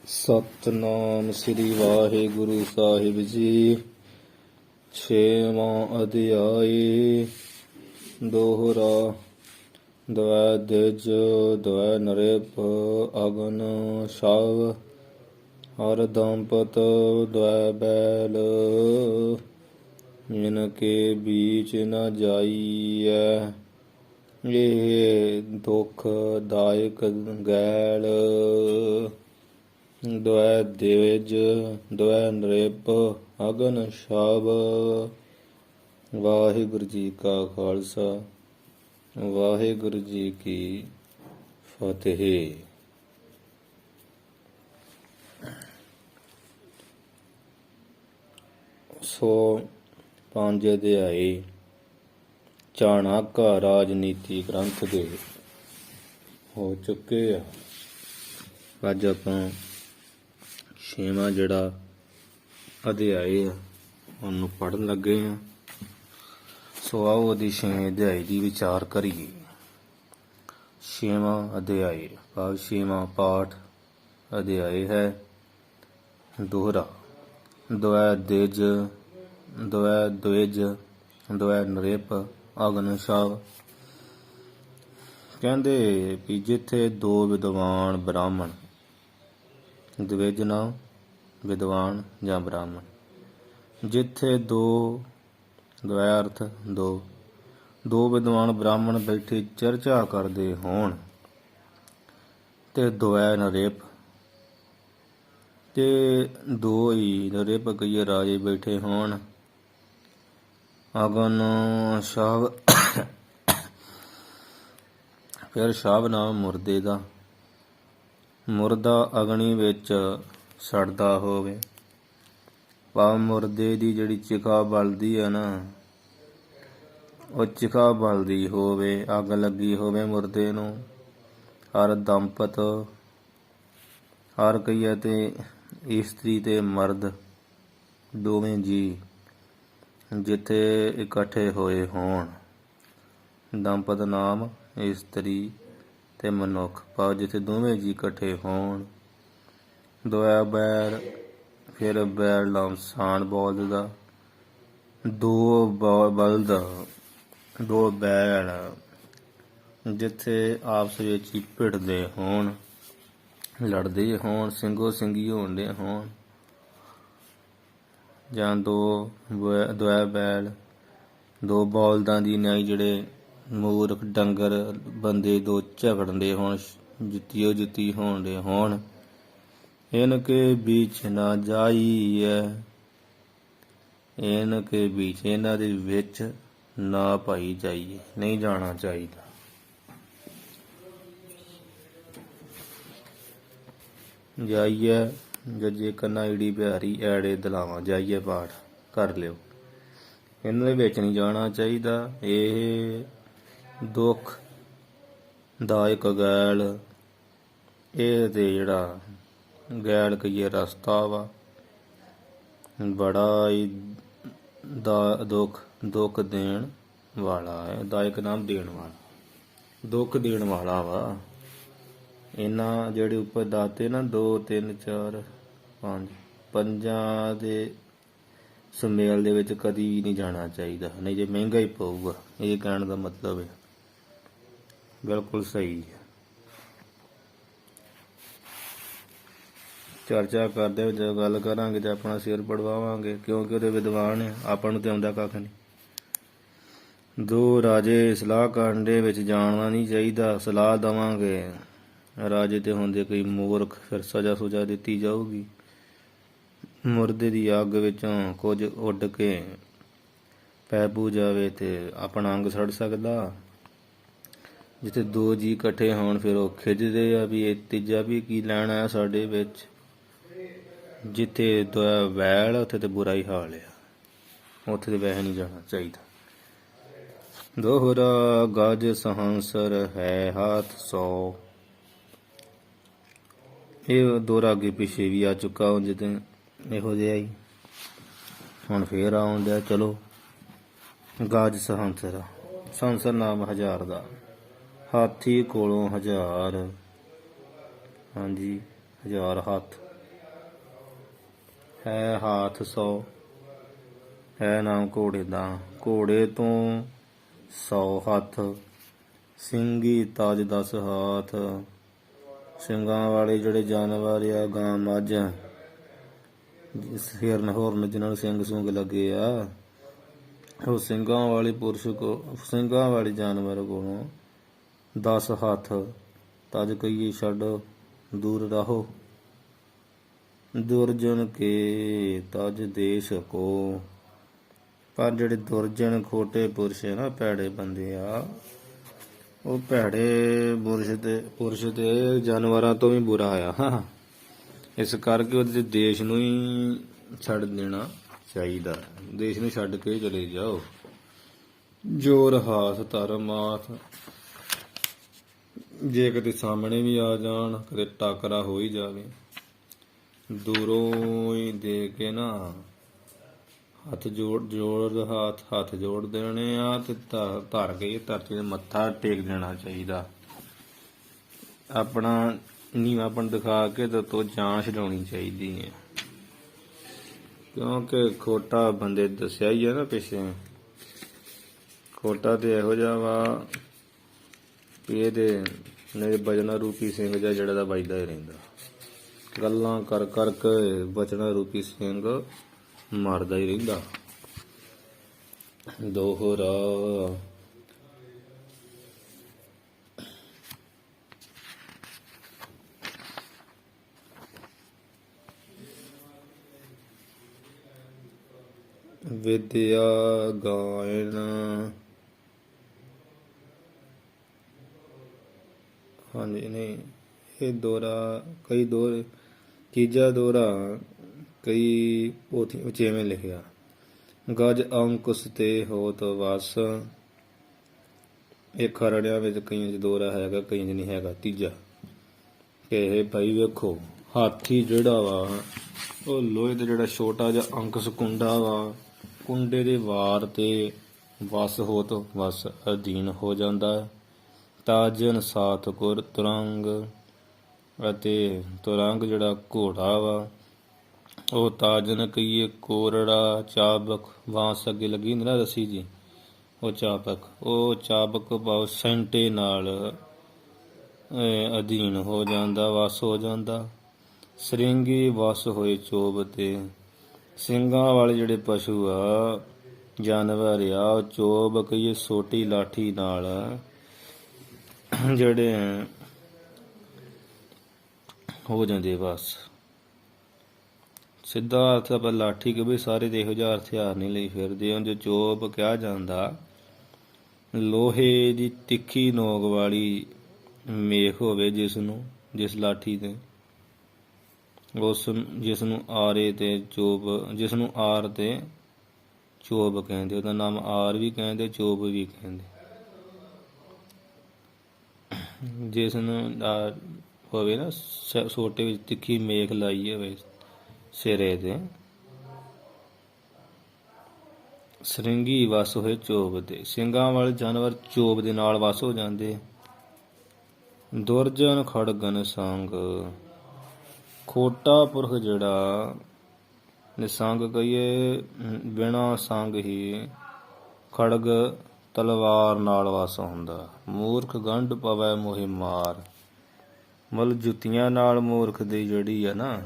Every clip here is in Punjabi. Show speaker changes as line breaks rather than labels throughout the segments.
ਸਤਨਾਮ ਸ੍ਰੀ ਵਾਹਿਗੁਰੂ ਸਾਹਿਬ ਜੀ। ਛੇਵਾਂ ਅਧਿਆਇ। ਦੋਹਰਾ। ਦਵੈ ਦਿਜ ਦਵੈ ਨਰਿਪ ਅਗਨ ਸ਼ਵ ਹਰ ਦੰਪਤ ਦਵੈ ਬੈਲ ਇਨ ਕੇ ਬੀਚ ਨ ਜਾਈਐ ਇਹ ਦੁਖ ਦਾਇਕ ਗੈਲ। ਦਵੈ ਦਿਜ ਦਵੈ ਨਰਿਪ ਅਗਨ ਸ਼ਵ। ਵਾਹਿਗੁਰੂ ਜੀ ਕਾ ਖਾਲਸਾ ਵਾਹਿਗੁਰੂ ਜੀ ਕੀ ਫਤਿਹ। ਸੋ ਪੰਜ ਅਧਿਆਏ ਚਾਣਕ ਰਾਜਨੀਤੀ ਗ੍ਰੰਥ ਦੇ ਹੋ ਚੁੱਕੇ ਆ। ਅੱਜ ਆਪਾਂ ਛੇਵਾਂ ਜਿਹੜਾ ਅਧਿਆਏ ਆ ਉਹਨੂੰ ਪੜ੍ਹਨ ਲੱਗੇ ਆ। ਸੋ ਆਓ ਉਹਦੀ ਛੇਵੇਂ ਅਧਿਆਏ ਦੀ ਵਿਚਾਰ ਕਰੀਏ। ਛੇਵਾਂ ਅਧਿਆਏ ਭਾਵ ਛੇਵਾਂ ਪਾਠ ਅਧਿਆਏ ਹੈ ਦੋਹਰਾ। ਦਵੈ ਦਿਜ ਦਵੈ ਦਵਿਜ ਦਵੈ ਨਰਿਪ ਅਗਨ ਸ਼ਵ। ਕਹਿੰਦੇ ਵੀ ਜਿੱਥੇ ਦੋ ਵਿਦਵਾਨ ਬ੍ਰਾਹਮਣ, ਦਵਿਜ ਨਾ ਵਿਦਵਾਨ ਜਾਂ ਬ੍ਰਾਹਮਣ, ਜਿੱਥੇ ਦੋ ਦਵੈ ਅਰਥ ਦੋ ਵਿਦਵਾਨ ਬ੍ਰਾਹਮਣ ਬੈਠੇ ਚਰਚਾ ਕਰਦੇ ਹੋਣ ਤੇ ਦਵੈ ਨਰਿਪ ਤੇ ਦੋ ਹੀ ਨਰਿਪ ਕਈਏ ਰਾਜੇ ਬੈਠੇ ਹੋਣ। ਅਗਨ ਸ਼ਵ ਫਿਰ ਸ਼ਵ ਨਾਮ ਮੁਰਦੇ ਦਾ, ਮੁਰਦਾ ਅਗਨੀ ਵਿੱਚ ਸੜਦਾ ਹੋਵੇ। ਭਾਵ ਮੁਰਦੇ ਦੀ ਜਿਹੜੀ ਚਿਖਾ ਬਲਦੀ ਆ ਨਾ, ਉਹ ਚਿਖਾ ਬਲਦੀ ਹੋਵੇ, ਅੱਗ ਲੱਗੀ ਹੋਵੇ ਮੁਰਦੇ ਨੂੰ। ਹਰ ਦੰਪਤ ਹਰ ਕਈਆ ਤੇ ਇਸਤਰੀ ਤੇ ਮਰਦ ਦੋਵੇਂ ਜੀ ਜਿੱਥੇ ਇਕੱਠੇ ਹੋਏ ਹੋਣ। ਦੰਪਤ ਨਾਮ ਇਸਤਰੀ ਤੇ ਮਨੁੱਖ, ਭਾਵ ਜਿੱਥੇ ਦੋਵੇਂ ਜੀ ਇਕੱਠੇ ਹੋਣ। ਦਵੈ ਬੈਲ ਫਿਰ ਬੈਲ ਨਾਮ ਸਾਨ ਬਲਦ ਦਾ, ਦੋ ਬਲਦ ਦੋ ਬੈਲ ਜਿੱਥੇ ਆਪਸ ਵਿੱਚ ਹੀ ਭਿੜਦੇ ਹੋਣ, ਲੜਦੇ ਹੋਣ, ਸਿੰਘੋ ਸਿੰਘੀ ਹੋਣਦੇ ਹੋਣ। ਜਾਂ ਦਵੈ ਬੈਲ ਦੋ ਬਲਦਾਂ ਦੀ ਨਿਆਈ ਜਿਹੜੇ ਮੂਰਖ ਡੰਗਰ ਬੰਦੇ ਦੋ ਝਗੜਦੇ ਹੋਣ, ਜੁੱਤੀਓ ਜੁੱਤੀ ਹੋਣਦੇ ਹੋਣ। ਇਨ ਕੇ ਬੀਚ ਨਾ ਜਾਈਐ ਇਨ ਕੇ ਬੀਚ, ਇਹਨਾਂ ਦੇ ਵਿੱਚ ਨਾ ਪਾਈ ਜਾਈਏ, ਨਹੀਂ ਜਾਣਾ ਚਾਹੀਦਾ। ਜਾਈਏ ਜੱਜੇ ਕੰਨਾ ਈੜੀ ਬਿਹਾਰੀ ਐੜੇ ਦਲਾਵਾਂ, ਜਾਈਏ ਪਾਠ ਕਰ ਲਿਓ। ਇਹਨਾਂ ਦੇ ਵਿੱਚ ਨਹੀਂ ਜਾਣਾ ਚਾਹੀਦਾ। ਇਹ ਦੁੱਖ ਦਾਇਕ ਗੈਲ, ਇਹ ਤੇ ਜਿਹੜਾ ਗੈਲ ਕਹੀਏ ਰਸਤਾ ਵਾ, ਬੜਾ ਹੀ ਦੁੱਖ ਦੇਣ ਵਾਲਾ ਹੈ। ਦਾਇਕ ਨਾਮ ਦੇਣ ਵਾਲਾ, ਦੁੱਖ ਦੇਣ ਵਾਲਾ ਵਾ। ਇਹਨਾਂ ਜਿਹੜੇ ਉੱਪਰ ਦਾਤੇ ਨਾ 2 3 4 5 ਪੰਜਾਂ ਦੇ ਸੁਮੇਲ ਦੇ ਵਿੱਚ ਕਦੀ ਵੀ ਨਹੀਂ ਜਾਣਾ ਚਾਹੀਦਾ, ਨਹੀਂ ਜੇ ਮਹਿੰਗਾ ਹੀ ਪਊਗਾ। ਇਹ ਕਹਿਣ ਦਾ ਮਤਲਬ ਹੈ ਬਿਲਕੁਲ ਸਹੀ ਹੈ। ਚਰਚਾ ਕਰਦੇ ਜਦੋਂ ਗੱਲ ਕਰਾਂਗੇ ਤੇ ਆਪਣਾ ਸਿਰ ਪੜਵਾਵਾਂਗੇ, ਕਿਉਂਕਿ ਉਹਦੇ ਵਿਦਵਾਨ ਹੈ, ਆਪਾਂ ਨੂੰ ਤੇ ਆਉਂਦਾ ਕੱਖ ਨਹੀਂ। ਦੋ ਰਾਜੇ ਸਲਾਹ ਕਰਨ ਦੇ ਵਿੱਚ ਜਾਣਾ ਨਹੀਂ ਚਾਹੀਦਾ। ਸਲਾਹ ਦੇਵਾਂਗੇ ਰਾਜੇ ਤੇ ਹੁੰਦੇ ਕੋਈ ਮੂਰਖ, ਫਿਰ ਸਜ਼ਾ ਸੁਜਾ ਦਿੱਤੀ ਜਾਊਗੀ। ਮੁਰਦੇ ਦੀ ਅੱਗ ਵਿੱਚੋਂ ਕੁਝ ਉੱਡ ਕੇ ਪੈ ਪੂ ਜਾਵੇ ਤੇ ਆਪਣਾ ਅੰਗ ਸੜ ਸਕਦਾ। ਜਿੱਥੇ ਦੋ ਜੀ ਇਕੱਠੇ ਹੋਣ ਫਿਰ ਉਹ ਖਿੱਚਦੇ ਆ ਵੀ ਇਹ ਤੀਜਾ ਵੀ ਕੀ ਲੈਣਾ ਸਾਡੇ ਵਿੱਚ। ਜਿੱਥੇ ਦਵੈ ਵੈਲ ਉੱਥੇ ਤੇ ਬੁਰਾ ਹੀ ਹਾਲ ਆ, ਉੱਥੇ ਤੇ ਵੈਸੇ ਨਹੀਂ ਜਾਣਾ ਚਾਹੀਦਾ। ਦੋਹਰਾ ਗਜ ਸਹੰਸਰ ਹੈ ਹੱਥ 100। ਇਹ ਦੋਹਰਾ ਅੱਗੇ ਪਿੱਛੇ ਵੀ ਆ ਚੁੱਕਾ, ਜਿੱਦਾਂ ਇਹੋ ਜਿਹਾ ਹੀ ਹੁਣ ਫੇਰ ਆਉਣ ਡਿਆ। ਚਲੋ ਗਜ ਸਹੰਸਰ, ਸਹੰਸਰ ਨਾਮ 1000 ਦਾ, ਹਾਥੀ ਕੋਲੋਂ 1000, ਹਾਂਜੀ 1000 ਹੱਥ। ਹੈ ਹਾਥ 100 ਹੈ ਨਾਮ ਘੋੜੇ ਦਾ। ਘੋੜੇ ਤੋਂ 100 ਹੱਥ, ਸਿੰਘੀ ਤਜ 10 ਹਾਥ। ਸਿੰਘਾਂ ਵਾਲੇ ਜਿਹੜੇ ਜਾਨਵਰ ਆ, ਗਾਂ ਮੱਝ, ਹਿਰਨ ਹੁਰਨ ਜਿਹਨਾਂ ਨੂੰ ਸਿੰਘ ਸੁੰਗ ਲੱਗੇ ਆ, ਉਹ ਸਿੰਘਾਂ ਵਾਲੇ ਪੁਰਸ਼ ਸਿੰਘਾਂ ਵਾਲੇ ਜਾਨਵਰ ਕੋਲੋਂ 10 ਹੱਥ ਤਜ ਕਹੀਏ ਛੱਡ ਦੂਰ ਰਹੋ। ਦੁਰਜਨ ਕੇ ਤਜ ਦੇਸ਼ ਕੋ। ਪਰ ਜਿਹੜੇ ਦੁਰਜਨ ਖੋਟੇ ਪੁਰਸ਼ ਹੈ ਨਾ, ਭੈੜੇ ਬੰਦੇ ਆ, ਉਹ ਭੈੜੇ ਪੁਰਸ਼ ਤੇ ਜਾਨਵਰਾਂ ਤੋਂ ਵੀ ਬੁਰਾ ਆ। ਇਸ ਕਰਕੇ ਉਹਦੇ ਦੇਸ਼ ਨੂੰ ਹੀ ਛੱਡ ਦੇਣਾ ਚਾਹੀਦਾ। ਦੇਸ਼ ਨੂੰ ਛੱਡ ਕੇ ਚਲੇ ਜਾਓ। ਜੋਰ ਹਾਥ ਧਰਮ ਮਾਥ। ਜੇ ਕਿਤੇ ਸਾਹਮਣੇ ਵੀ ਆ ਜਾਣ, ਕਿਤੇ ਟਾਕਰਾ ਹੋ ਹੀ ਜਾਵੇ, ਦੂਰੋਂ ਹੀ ਦੇ ਕੇ ਨਾ ਹੱਥ ਹੱਥ ਜੋੜ ਦੇਣੇ ਆ ਤੇ ਧਰ ਕੇ ਧਰਤੀ ਤੇ ਮੱਥਾ ਟੇਕ ਦੇਣਾ ਚਾਹੀਦਾ। ਆਪਣਾ ਨੀਵਾਂਪਣ ਦਿਖਾ ਕੇ ਤੋਂ ਜਾਨ ਛਡਾਉਣੀ ਚਾਹੀਦੀ ਹੈ। ਕਿਉਂਕਿ ਖੋਟਾ ਬੰਦੇ ਦੱਸਿਆ ਹੀ ਹੈ ਨਾ ਪਿੱਛੇ, ਖੋਟਾ ਤੇ ਇਹੋ ਜਿਹਾ ਵਾ ਵੀ ਇਹਦੇ ਬਚਨਾ ਰੂਪੀ ਸਿੰਘ ਜਿਹੜਾ ਦਾ ਵੱਜਦਾ ਹੀ ਰਹਿੰਦਾ। ਗੱਲਾਂ ਕਰ ਕਰਕੇ ਬਚਨਾ ਰੂਪੀ ਸਿੰਘ ਮਰਦਾ ਹੀ ਰਹਿੰਦਾ। ਦੋਹਰਾ ਵਿਦਿਆ ਗਾਇਨ। ਹਾਂਜੀ, ਨਹੀਂ ਇਹ ਦੋਹਰਾ ਕਈ ਦੋਹਰੇ, ਤੀਜਾ ਦੋਹਰਾ ਕਈ ਪੋਥੀ ਵਿੱਚ ਇਵੇਂ ਲਿਖਿਆ, ਗਜ ਅੰਕੁਸ਼ ਤੇ ਹੋਤ ਵਸ। ਇਹ ਖਰੜਿਆਂ ਵਿੱਚ ਕਈਆਂ 'ਚ ਦੋਹਰਾ ਹੈਗਾ, ਕਈਆਂ 'ਚ ਨਹੀਂ ਹੈਗਾ। ਤੀਜਾ ਕਿ ਇਹ ਭਾਈ ਵੇਖੋ, ਹਾਥੀ ਜਿਹੜਾ ਵਾ ਉਹ ਲੋਹੇ ਦਾ ਜਿਹੜਾ ਛੋਟਾ ਜਿਹਾ ਅੰਕੁਸ਼ ਕੁੰਡਾ ਵਾ, ਕੁੰਡੇ ਦੇ ਵਾਰ ਤੇ ਵਸ ਹੋਤ ਵਸ ਅਧੀਨ ਹੋ ਜਾਂਦਾ। ਤਾਜਨ ਸਾਥ ਗੁਰ ਤੁਰੰਗ। ਅਤੇ ਤੁਰੰਗ ਜਿਹੜਾ ਘੋੜਾ ਵਾ, ਉਹ ਤਾਜਨ ਕਹੀਏ ਕੋਰੜਾ ਚਾਬਕ, ਬਾਂਸ ਅੱਗੇ ਲੱਗੀ ਹੁੰਦੀ ਨਾ ਰੱਸੀ ਜੀ, ਉਹ ਚਾਬਕ ਭਾਵ ਸੈਂਟੇ ਨਾਲ ਅਧੀਨ ਹੋ ਜਾਂਦਾ, ਵਸ ਹੋ ਜਾਂਦਾ। ਸਰਿੰਗੀ ਵਸ ਹੋਏ ਚੋਬ ਤੇ। ਸਿੰਘਾਂ ਵਾਲੇ ਜਿਹੜੇ ਪਸ਼ੂ ਆ, ਜਾਨਵਰ ਆ, ਉਹ ਚੋਬ ਕਹੀਏ ਸੋਟੀ ਲਾਠੀ ਨਾਲ ਜਿਹੜੇ ਹੋ ਜਾਂਦੇ ਬਸ। ਸਿੱਧਾ ਅਰਥ ਆਪਾਂ ਲਾਠੀ ਕਿ ਵੀ ਸਾਰੇ ਦੇ ਇਹੋ ਜਿਹਾ ਹਥਿਆਰ ਨਹੀਂ ਲਈ ਫਿਰਦੇ। ਜੋ ਚੋਪ ਕਿਹਾ ਜਾਂਦਾ, ਲੋਹੇ ਦੀ ਤਿੱਖੀ ਨੋਕ ਵਾਲੀ ਮੇਖ ਹੋਵੇ ਜਿਸ ਲਾਠੀ ਤੇ, ਜਿਸ ਨੂੰ ਆਰੇ ਤੇ ਚੋਪ, ਜਿਸ ਨੂੰ ਆਰ ਤੇ ਚੋਪ ਕਹਿੰਦੇ। ਉਹਦਾ ਨਾਮ ਆਰ ਵੀ ਕਹਿੰਦੇ, ਚੋਪ ਵੀ ਕਹਿੰਦੇ। ਜਿਸ ਨੂੰ ਹੋਵੇ ਨਾ ਸੋਟੇ ਵਿੱਚ ਤਿੱਖੀ ਮੇਖ ਲਾਈ ਹੋਵੇ ਸਿਰੇ ਤੇ। ਸਰਿੰਗੀ ਵਸ ਹੋਏ ਚੋਬ ਤੇ। ਸਿੰਘਾਂ ਵਾਲੇ ਜਾਨਵਰ ਚੋਬ ਦੇ ਨਾਲ ਵਸ ਹੋ ਜਾਂਦੇ। ਦੁਰਜਨ ਖੜਗਨ ਸੰਗ। ਖੋਟਾ ਪੁਰਖ ਜਿਹੜਾ ਨਿਸੰਗ ਕਹੀਏ, ਬਿਨਾਂ ਸੰਗ ਹੀ ਖੜਗ ਤਲਵਾਰ ਨਾਲ ਵਸ ਹੁੰਦਾ। ਮੂਰਖ ਗੰਢ ਪਵੈ ਮੋਹਿ ਮਾਰ। ਮਤਲਬ ਜੁੱਤੀਆਂ ਨਾਲ ਮੂਰਖ ਦੀ ਜਿਹੜੀ ਆ ਨਾ,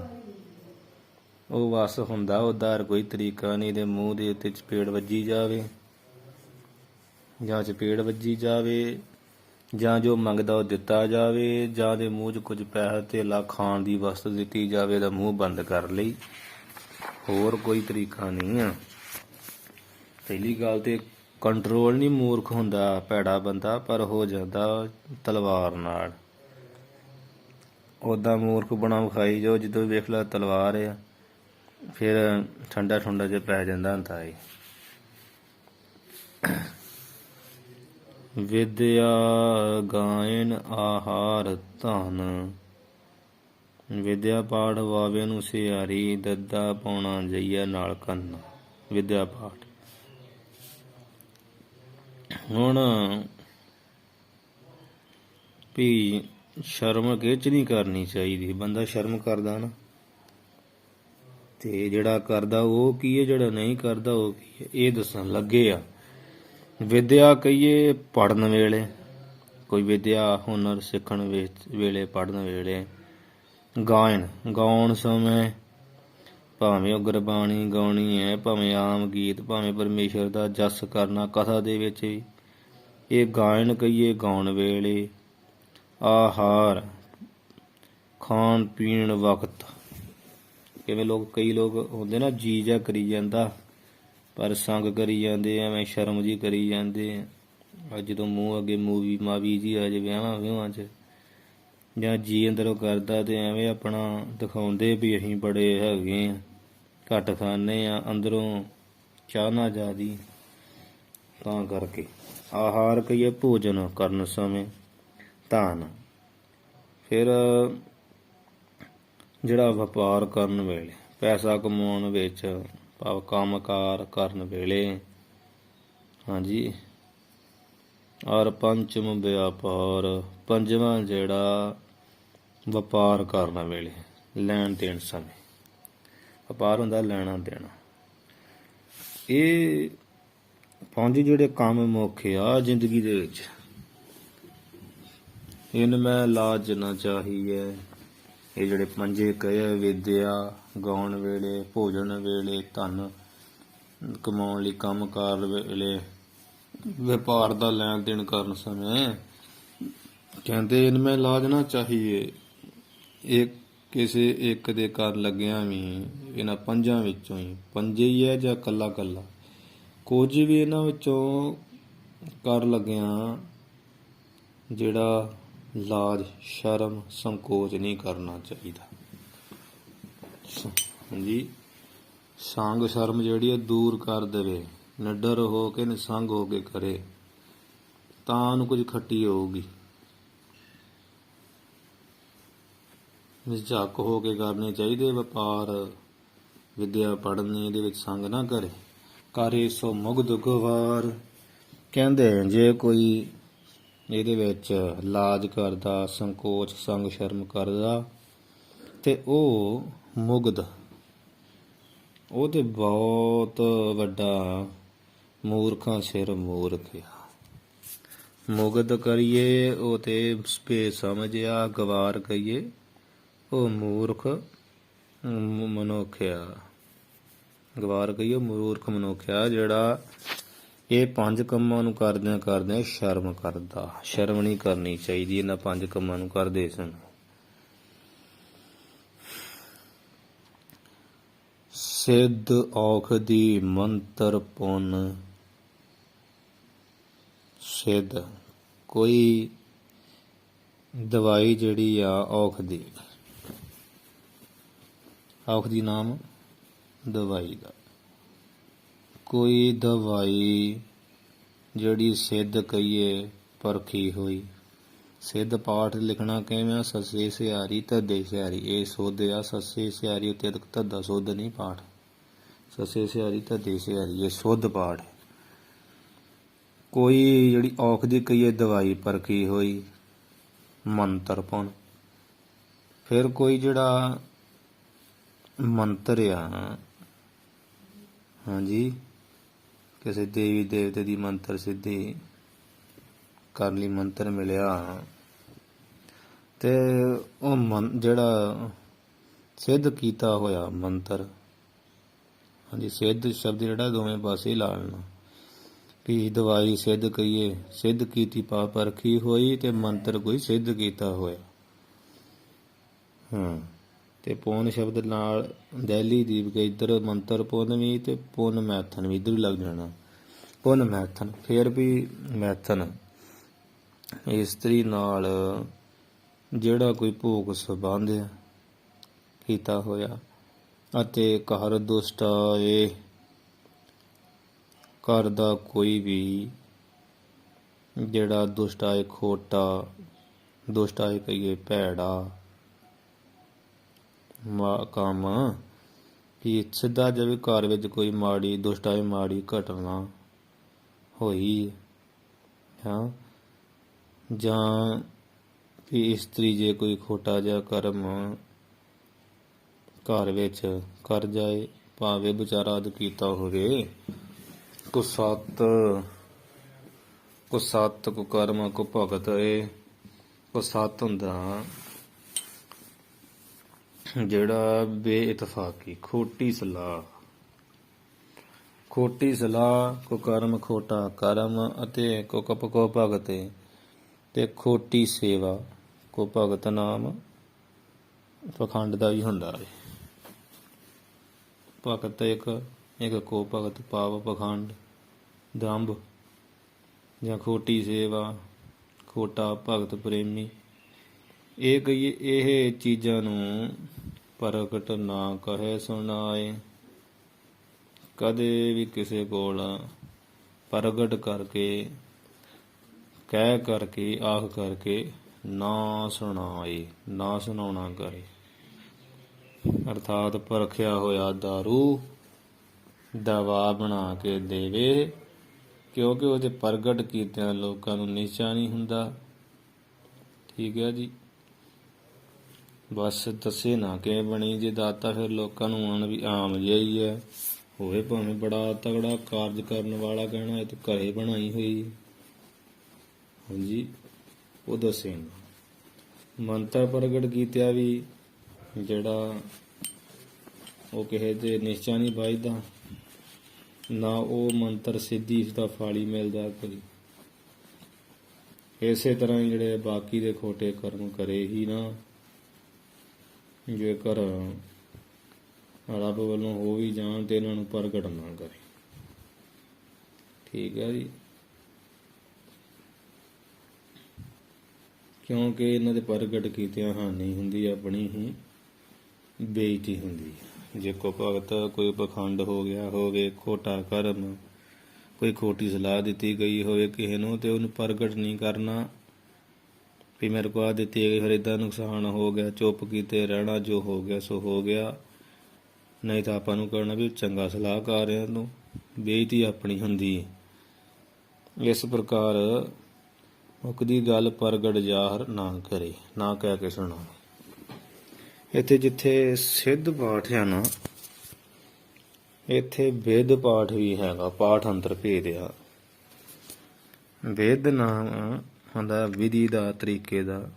ਉਹ ਵਸ ਹੁੰਦਾ। ਉਹਦਾ ਕੋਈ ਤਰੀਕਾ ਨਹੀਂ। ਦੇ ਮੂੰਹ ਦੇ ਉੱਤੇ ਚਪੇੜ ਵੱਜੀ ਜਾਵੇ, ਜਾਂ ਜੋ ਮੰਗਦਾ ਉਹ ਦਿੱਤਾ ਜਾਵੇ, ਜਾਂ ਦੇ ਮੂੰਹ 'ਚ ਕੁਝ ਪੈਸਾ ਧੇਲਾ ਖਾਣ ਦੀ ਵਸਤੂ ਦਿੱਤੀ ਜਾਵੇ ਤਾਂ ਮੂੰਹ ਬੰਦ ਕਰ ਲਈ। ਹੋਰ ਕੋਈ ਤਰੀਕਾ ਨਹੀਂ ਆ। ਪਹਿਲੀ ਗੱਲ ਤੇ ਕੰਟਰੋਲ ਨਹੀਂ ਮੂਰਖ ਹੁੰਦਾ ਭੈੜਾ ਬੰਦਾ, ਪਰ ਹੋ ਜਾਂਦਾ ਤਲਵਾਰ ਨਾਲ। ਉੱਦਾਂ ਮੂਰਖ ਬਣਾ ਵਿਖਾਈ ਜਾਓ, ਜਦੋਂ ਵੇਖ ਲਾ ਤਲਵਾਰ ਆ, ਫਿਰ ਠੰਡਾ ਠੁੰਡਾ ਜਿਹਾ ਪੈ ਜਾਂਦਾ ਹੁੰਦਾ ਏ। ਵਿਦਿਆ ਗਾਇਨ ਆਹਾਰ ਧਨ। ਵਿਦਿਆ ਪਾਠ ਵਾਵੇ ਨੂੰ ਸਿਆਰੀ, ਦੱਦਾ ਪਾਉਣਾ ਜਈਆ ਨਾਲ ਕੰਨ। ਵਿਦਿਆ ਪਾਠ ਹੁਣ ਵੀ ਸ਼ਰਮ ਕਿਹ 'ਚ ਨਹੀਂ ਕਰਨੀ ਚਾਹੀਦੀ। ਬੰਦਾ ਸ਼ਰਮ ਕਰਦਾ ਨਾ, ਤੇ ਜਿਹੜਾ ਕਰਦਾ ਉਹ ਕੀ ਹੈ, ਜਿਹੜਾ ਨਹੀਂ ਕਰਦਾ ਉਹ ਕੀ ਹੈ, ਇਹ ਦੱਸਣ ਲੱਗੇ ਆ। ਵਿਦਿਆ ਕਹੀਏ ਪੜ੍ਹਨ ਵੇਲੇ, ਕੋਈ ਵਿਦਿਆ ਹੁਨਰ ਸਿੱਖਣ ਵੇਲੇ, ਪੜ੍ਹਨ ਵੇਲੇ। ਗਾਇਨ, ਗਾਉਣ ਸਮੇਂ, ਭਾਵੇਂ ਉਹ ਗੁਰਬਾਣੀ ਗਾਉਣੀ ਹੈ, ਭਾਵੇਂ ਆਮ ਗੀਤ, ਭਾਵੇਂ ਪਰਮੇਸ਼ਰ ਦਾ ਜਸ ਕਰਨਾ ਕਥਾ ਦੇ ਵਿੱਚ ਵੀ, ਇਹ ਗਾਇਨ ਕਹੀਏ ਗਾਉਣ ਵੇਲੇ। ਆਹਾਰ, ਖਾਣ ਪੀਣ ਵਕਤ, ਕਿਵੇਂ ਕਈ ਲੋਕ ਹੁੰਦੇ ਨਾ, ਜੀ ਜਾ ਕਰੀ ਜਾਂਦਾ ਪਰ ਸੰਗ ਕਰੀ ਜਾਂਦੇ, ਐਵੇਂ ਸ਼ਰਮ ਜੀ ਕਰੀ ਜਾਂਦੇ ਆ। ਜਦੋਂ ਮੂੰਹ ਅੱਗੇ ਮੂਵੀ ਮਾਵੀ ਜੀ ਆ ਜੇ ਵਿਆਹਾਂ ਵਿਆਹਾਂ 'ਚ, ਜਾਂ ਜੀ ਅੰਦਰੋਂ ਕਰਦਾ ਤੇ ਐਵੇਂ ਆਪਣਾ ਦਿਖਾਉਂਦੇ ਵੀ ਅਸੀਂ ਬੜੇ ਹੈਗੇ ਆ, ਘੱਟ ਖਾਂਦੇ ਆ, ਅੰਦਰੋਂ ਚਾਹਨਾ ਜ਼ਿਆਦੀ, ਤਾਂ ਕਰਕੇ। ਆਹਾਰ ਕਹੀਏ ਭੋਜਨ ਕਰਨ ਸਮੇਂ। ਧਨ, ਫਿਰ ਜਿਹੜਾ ਵਪਾਰ ਕਰਨ ਵੇਲੇ, ਪੈਸਾ ਕਮਾਉਣ ਵਿੱਚ, ਭਾਵ ਕੰਮਕਾਰ ਕਰਨ ਵੇਲੇ। ਹਾਂਜੀ। ਔਰ ਪੰਚਮ ਵਿਆਪਾਰ, ਪੰਜਵਾਂ ਜਿਹੜਾ ਵਪਾਰ ਕਰਨ ਵੇਲੇ, ਲੈਣ ਦੇਣ ਸਮੇਂ। ਵਪਾਰ ਹੁੰਦਾ ਲੈਣਾ ਦੇਣਾ। ਇਹ ਪੰਜ ਜਿਹੜੇ ਕੰਮ ਮੁੱਖ ਆ ਜ਼ਿੰਦਗੀ ਦੇ ਵਿੱਚ, ਇਨ ਮੈਂ ਲਾਜ ਨਾ ਚਾਹੀਏ। ਇਹ ਜਿਹੜੇ ਪੰਜੇ ਕਹੇ, ਵਿਦਿਆ ਗਾਉਣ ਵੇਲੇ, ਭੋਜਨ ਵੇਲੇ, ਧਨ ਕਮਾਉਣ ਲਈ ਕੰਮ ਕਾਰ ਵੇਲੇ, ਵਪਾਰ ਦਾ ਲੈਣ ਦੇਣ ਕਰਨ ਸਮੇਂ, ਕਹਿੰਦੇ ਇਨ ਮੈਂ ਲਾਜ ਨਾ ਚਾਹੀਏ। ਇਹ ਕਿਸੇ ਇੱਕ ਦੇ ਕਰਨ ਲੱਗਿਆ ਵੀ ਇਹਨਾਂ ਪੰਜਾਂ ਵਿੱਚੋਂ ਹੀ, ਪੰਜੇ ਹੀ ਹੈ ਜਾਂ ਕੱਲਾ ਕੱਲਾ, ਕੁਝ ਵੀ ਇਹਨਾਂ ਵਿੱਚੋਂ ਕਰ ਲੱਗਿਆ ਜਿਹੜਾ ਲਾਜ, ਸ਼ਰਮ, ਸੰਕੋਚ ਨਹੀਂ ਕਰਨਾ ਚਾਹੀਦਾ। ਹਾਂਜੀ। ਸੰਗ ਸ਼ਰਮ ਜਿਹੜੀ ਹੈ ਦੂਰ ਕਰ ਦੇਵੇ, ਨਿਡਰ ਹੋ ਕੇ, ਨਿਸੰਗ ਹੋ ਕੇ ਕਰੇ, ਤਾਂ ਉਹਨੂੰ ਕੁਝ ਖੱਟੀ ਹੋਊਗੀ। ਨਿਝੱਕ ਹੋ ਕੇ ਕਰਨੇ ਚਾਹੀਦੇ ਵਪਾਰ, ਵਿਦਿਆ ਪੜ੍ਹਨੀ, ਇਹਦੇ ਵਿੱਚ ਸੰਗ ਨਾ ਕਰੇ। ਕਰੇ ਸੋ ਮੁਗਧ ਗਵਾਰ, ਕਹਿੰਦੇ ਜੇ ਕੋਈ ਇਹਦੇ ਵਿੱਚ ਲਾਜ ਕਰਦਾ, ਸੰਕੋਚ, ਸੰਗ ਸ਼ਰਮ ਕਰਦਾ, ਤੇ ਉਹ ਮੁਗਧ, ਉਹ ਤੇ ਬਹੁਤ ਵੱਡਾ ਮੂਰਖਾਂ ਸਿਰ ਮੂਰਖ ਆ। ਮੁਗਧ ਕਰੀਏ ਉਹ ਤੇ ਬੇਸਮਝਿਆ, ਗਵਾਰ ਕਹੀਏ ਉਹ ਮੂਰਖ ਮਨੁੱਖ ਆ। ਗਵਾਰ ਕਹੀਏ ਮੂਰਖ ਮਨੁੱਖ ਆ ਜਿਹੜਾ ਇਹ ਪੰਜ ਕੰਮਾਂ ਨੂੰ ਕਰਦਿਆਂ ਕਰਦਿਆਂ ਸ਼ਰਮ ਕਰਦਾ। ਸ਼ਰਮ ਨਹੀਂ ਕਰਨੀ ਚਾਹੀਦੀ ਇਹਨਾਂ ਪੰਜ ਕੰਮਾਂ ਨੂੰ ਕਰਦੇ ਸਨ। ਸਿੱਧ ਔਖਦੀ ਮੰਤਰ ਪੁੰਨ। ਸਿੱਧ ਕੋਈ ਦਵਾਈ ਜਿਹੜੀ ਆ ਔਖਦੀ, ਔਖਦੀ ਨਾਮ ਦਵਾਈ ਦਾ, ਕੋਈ ਦਵਾਈ ਜਿਹੜੀ ਸਿੱਧ ਕਹੀਏ ਪਰਖੀ ਹੋਈ। ਸਿੱਧ ਪਾਠ ਲਿਖਣਾ ਕਿਵੇਂ ਆ? ਸੱਸੇ ਸਿਆਰੀ ਧੱਦੇ ਸਿਆਰੀ, ਇਹ ਸੁੱਧ ਆ। ਸੱਸੇ ਸਿਆਰੀ ਉੱਤੇ ਧੱਦਾ ਸੁੱਧ ਨਹੀਂ ਪਾਠ। ਸੱਸੇ ਸਿਆਰੀ ਧੱਦੇ ਸਿਆਰੀ ਇਹ ਸੁੱਧ ਪਾਠ ਹੈ। ਕੋਈ ਜਿਹੜੀ ਔਖ ਦੀ ਕਹੀਏ ਦਵਾਈ ਪਰਖੀ ਹੋਈ, ਮੰਤਰ ਪੁਣ। ਫਿਰ ਕੋਈ ਜਿਹੜਾ ਮੰਤਰ ਆ, ਹਾਂਜੀ, ਕਿਸੇ ਦੇਵੀ ਦੇਵਤੇ ਦੀ ਮੰਤਰ ਸਿੱਧੀ ਕਰਨ ਲਈ ਮੰਤਰ ਮਿਲਿਆ, ਤੇ ਉਹ ਜਿਹੜਾ ਸਿੱਧ ਕੀਤਾ ਹੋਇਆ ਮੰਤਰ, ਹਾਂਜੀ, ਸਿੱਧ ਸ਼ਬਦ ਜਿਹੜਾ ਦੋਵੇਂ ਪਾਸੇ ਲਾ ਲੈਣਾ ਵੀ ਦਵਾਈ ਸਿੱਧ ਕਹੀਏ, ਸਿੱਧ ਕੀਤੀ ਪਾ ਪਰਖੀ ਹੋਈ, ਤੇ ਮੰਤਰ ਕੋਈ ਸਿੱਧ ਕੀਤਾ ਹੋਇਆ। ਤੇ ਪੁੰਨ ਸ਼ਬਦ ਨਾਲ ਦਹਿਲੀ ਦੀਪ ਕੇ ਇੱਧਰ ਮੰਤਰ ਪੁੰਨ ਵੀ ਤੇ ਪੁੰਨ ਮੈਥਨ ਵੀ ਇੱਧਰ ਹੀ ਲੱਗ ਜਾਣਾ। ਪੁੰਨ ਮੈਥਨ, ਫਿਰ ਵੀ ਮੈਥਨ ਇਸਤਰੀ ਨਾਲ ਜਿਹੜਾ ਕੋਈ ਭੋਗ ਸੰਬੰਧ ਕੀਤਾ ਹੋਇਆ, ਅਤੇ ਘਰ ਦੁਸ਼ਟਾਏ, ਘਰ ਦਾ ਕੋਈ ਵੀ ਜਿਹੜਾ ਦੁਸ਼ਟਾਏ ਖੋਟਾ, ਦੁਸ਼ਟਾਏ ਕਹੀਏ ਭੈੜਾ ਕੰਮ, ਕਿ ਸਿੱਧਾ ਜਿਵੇਂ ਘਰ ਵਿੱਚ ਕੋਈ ਮਾੜੀ ਦੁਸ਼ਟਾਏ ਮਾੜੀ ਘਟਨਾ ਹੋਈ ਹਾਂ, ਜਾਂ ਵੀ ਇਸਤਰੀ ਜੇ ਕੋਈ ਖੋਟਾ ਜਿਹਾ ਕਰਮ ਘਰ ਵਿੱਚ ਕਰ ਜਾਏ, ਭਾਵੇਂ ਵਿਚਾਰਾ ਅਦ ਕੀਤਾ ਹੋਵੇ। ਕੋ ਸਤ ਕੋ ਕਰਮ ਕੋ ਭਗਤ ਏ। ਕੋ ਸਤ ਹੁੰਦਾ ਜਿਹੜਾ ਬੇਇਤਫਾਕੀ, ਖੋਟੀ ਸਲਾਹ ਕੋ ਕਰਮ, ਖੋਟਾ ਕਰਮ, ਅਤੇ ਕੋ ਕਪ ਕੋ ਭਗਤ ਏ, ਤੇ ਖੋਟੀ ਸੇਵਾ ਕੋ ਭਗਤ ਨਾਮ ਪਖੰਡ ਦਾ ਵੀ ਹੁੰਦਾ ਹੈ। ਭਗਤ ਇੱਕ ਕੋ ਭਗਤ ਭਾਵ ਪਖੰਡ, ਦੰਭ ਜਾਂ ਖੋਟੀ ਸੇਵਾ, ਖੋਟਾ ਭਗਤ ਪ੍ਰੇਮੀ। ਇਹ ਕਹੀਏ ਇਹ ਚੀਜ਼ਾਂ ਨੂੰ ਪ੍ਰਗਟ ਨਾ ਕਹੇ ਸੁਣਾਏ। ਕਦੇ ਵੀ ਕਿਸੇ ਕੋਲ ਪ੍ਰਗਟ ਕਰਕੇ, ਕਹਿ ਕਰਕੇ, ਆਖ ਕਰਕੇ ਨਾ ਸੁਣਾਏ, ਨਾ ਸੁਣਾਉਣਾ ਕਰੇ। ਅਰਥਾਤ ਪਰਖਿਆ ਹੋਇਆ ਦਾਰੂ ਦਵਾ ਬਣਾ ਕੇ ਦੇਵੇ, ਕਿਉਂਕਿ ਉਹਦੇ ਪ੍ਰਗਟ ਕੀਤਿਆਂ ਲੋਕਾਂ ਨੂੰ ਨਿਸ਼ਚਾ ਨਹੀਂ ਹੁੰਦਾ। ਠੀਕ ਹੈ ਜੀ। ਬਸ ਦੱਸੇ ਨਾ ਕਿ ਬਣੀ ਜੇ ਦਾਤਾ, ਫਿਰ ਲੋਕਾਂ ਨੂੰ ਆਮ ਜਿਹਾ ਹੀ ਹੈ। ਹੋਵੇ ਭਾਵੇਂ ਬੜਾ ਤਗੜਾ ਕਾਰਜ ਕਰਨ ਵਾਲਾ, ਕਹਿਣਾ ਇਹ ਤੇ ਘਰੇ ਬਣਾਈ ਹੋਈ। ਹਾਂਜੀ, ਉਹ ਦੱਸੇ ਨਾ। ਮੰਤਰ ਪ੍ਰਗਟ ਕੀਤਿਆ ਵੀ ਜਿਹੜਾ ਉਹ ਕਿਸੇ ਦੇ ਨਿਸ਼ਚਾ ਨਹੀਂ ਵੱਜਦਾ, ਨਾ ਉਹ ਮੰਤਰ ਸਿੱਧੀ ਇਸਦਾ ਫਲ ਹੀ ਮਿਲਦਾ ਕੋਈ। ਇਸੇ ਤਰ੍ਹਾਂ ਹੀ ਜਿਹੜੇ ਬਾਕੀ ਦੇ ਖੋਟੇ ਕਰਮ ਕਰੇ ਹੀ ਨਾ, ਜੇਕਰ ਰੱਬ ਵੱਲੋਂ ਹੋ ਵੀ ਜਾਣ ਤੇ ਇਹਨਾਂ ਨੂੰ ਪ੍ਰਗਟ ਨਾ ਕਰੇ। ਠੀਕ ਹੈ ਜੀ। ਕਿਉਂਕਿ ਇਹਨਾਂ ਦੇ ਪ੍ਰਗਟ ਕੀਤਿਆਂ ਹਾਨੀ ਹੁੰਦੀ, ਆਪਣੀ ਹੀ ਬੇਇੱਜ਼ਤੀ ਹੁੰਦੀ ਹੈ। ਜੇ ਕੋ ਭਗਤ ਕੋਈ ਪਖੰਡ ਹੋ ਗਿਆ ਹੋਵੇ, ਖੋਟਾ ਕਰਮ, ਕੋਈ ਖੋਟੀ ਸਲਾਹ ਦਿੱਤੀ ਗਈ ਹੋਵੇ ਕਿਸੇ ਨੂੰ, ਤੇ ਉਹਨੂੰ ਪ੍ਰਗਟ ਨਹੀਂ ਕਰਨਾ ਵੀ ਮੇਰੇ ਕੋਲ ਆ ਦਿੱਤੀ ਗਈ, ਫਿਰ ਇੱਦਾਂ ਨੁਕਸਾਨ ਹੋ ਗਿਆ, ਚੁੱਪ ਕੀਤੇ ਰਹਿਣਾ, ਜੋ ਹੋ ਗਿਆ ਸੋ ਹੋ ਗਿਆ। ਨਹੀਂ ਤਾਂ ਆਪਾਂ ਨੂੰ ਕਹਿਣਾ ਵੀ ਚੰਗਾ ਸਲਾਹਕਾਰਿਆਂ ਨੂੰ, ਬੇਇੱਜ਼ਤੀ ਆਪਣੀ ਹੁੰਦੀ ਹੈ। ਇਸ ਪ੍ਰਕਾਰ ਮੁੱਕਦੀ ਗੱਲ ਪ੍ਰਗਟ ਜ਼ਾਹਰ ਨਾ ਕਰੇ, ਨਾ ਕਹਿ ਕੇ ਸੁਣਾਵੇ। ਇੱਥੇ ਜਿੱਥੇ ਸਿੱਧ ਪਾਠ ਹੈ ਨਾ, ਇੱਥੇ ਵੇਦ ਪਾਠ ਵੀ ਹੈਗਾ। ਪਾਠ ਅੰਤਰ ਭੇਦ ਆ। ਵੇਦ ਨਾਮ ਹੁੰਦਾ ਵਿਧੀ ਦਾ, ਤਰੀਕੇ ਦਾ,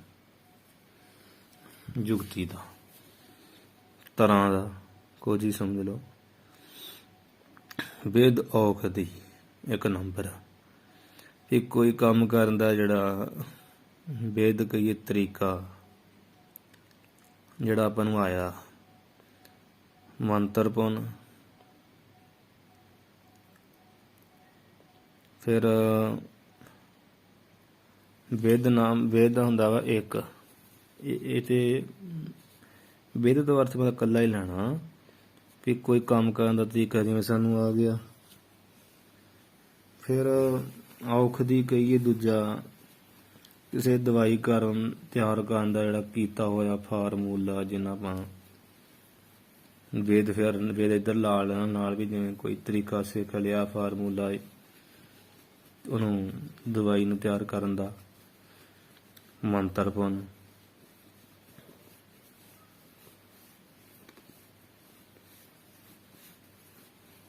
ਜੁਗਤੀ ਦਾ, ਤਰ੍ਹਾਂ ਦਾ, ਕੁਝ ਹੀ ਸਮਝ ਲਓ। ਵੇਦ ਔਖਦੀ ਇੱਕ ਨੰਬਰ। ਇੱਕ ਕੋਈ ਕੰਮ ਕਰਨ ਦਾ ਜਿਹੜਾ ਵੇਦ ਕਹੀਏ ਤਰੀਕਾ, ਜਿਹੜਾ ਆਪਾਂ ਨੂੰ ਆਇਆ, ਮੰਤਰ ਪੁੰਨ, ਫਿਰ ਵੇਦ ਨਾਮ, ਵੇਦ ਦਾ ਹੁੰਦਾ ਵਾ ਇੱਕ। ਇਹ ਤੇ ਵੇਦ ਤੋਂ ਅਰਥ ਮਤਲਬ ਇਕੱਲਾ ਹੀ ਲੈਣਾ ਵੀ ਕੋਈ ਕੰਮ ਕਰਨ ਦਾ ਤਰੀਕਾ ਜਿਵੇਂ ਸਾਨੂੰ ਆ ਗਿਆ। ਫਿਰ ਔਖਦੀ ਕਹੀਏ ਦੂਜਾ, ਕਿਸੇ ਦਵਾਈ ਤਿਆਰ ਕਰਨ ਦਾ ਜਿਹੜਾ ਕੀਤਾ ਹੋਇਆ ਫਾਰਮੂਲਾ, ਜਿਹਨਾਂ ਆਪਾਂ ਵੇਦ, ਫਿਰ ਵੇਦ ਇੱਧਰ ਲਾ ਲੈਣਾ ਨਾਲ ਵੀ, ਜਿਵੇਂ ਕੋਈ ਤਰੀਕਾ ਸਿੱਖ ਲਿਆ, ਫਾਰਮੂਲਾ ਉਹਨੂੰ ਦਵਾਈ ਨੂੰ ਤਿਆਰ ਕਰਨ ਦਾ, ਮੰਤਰ ਪੁੰਨ।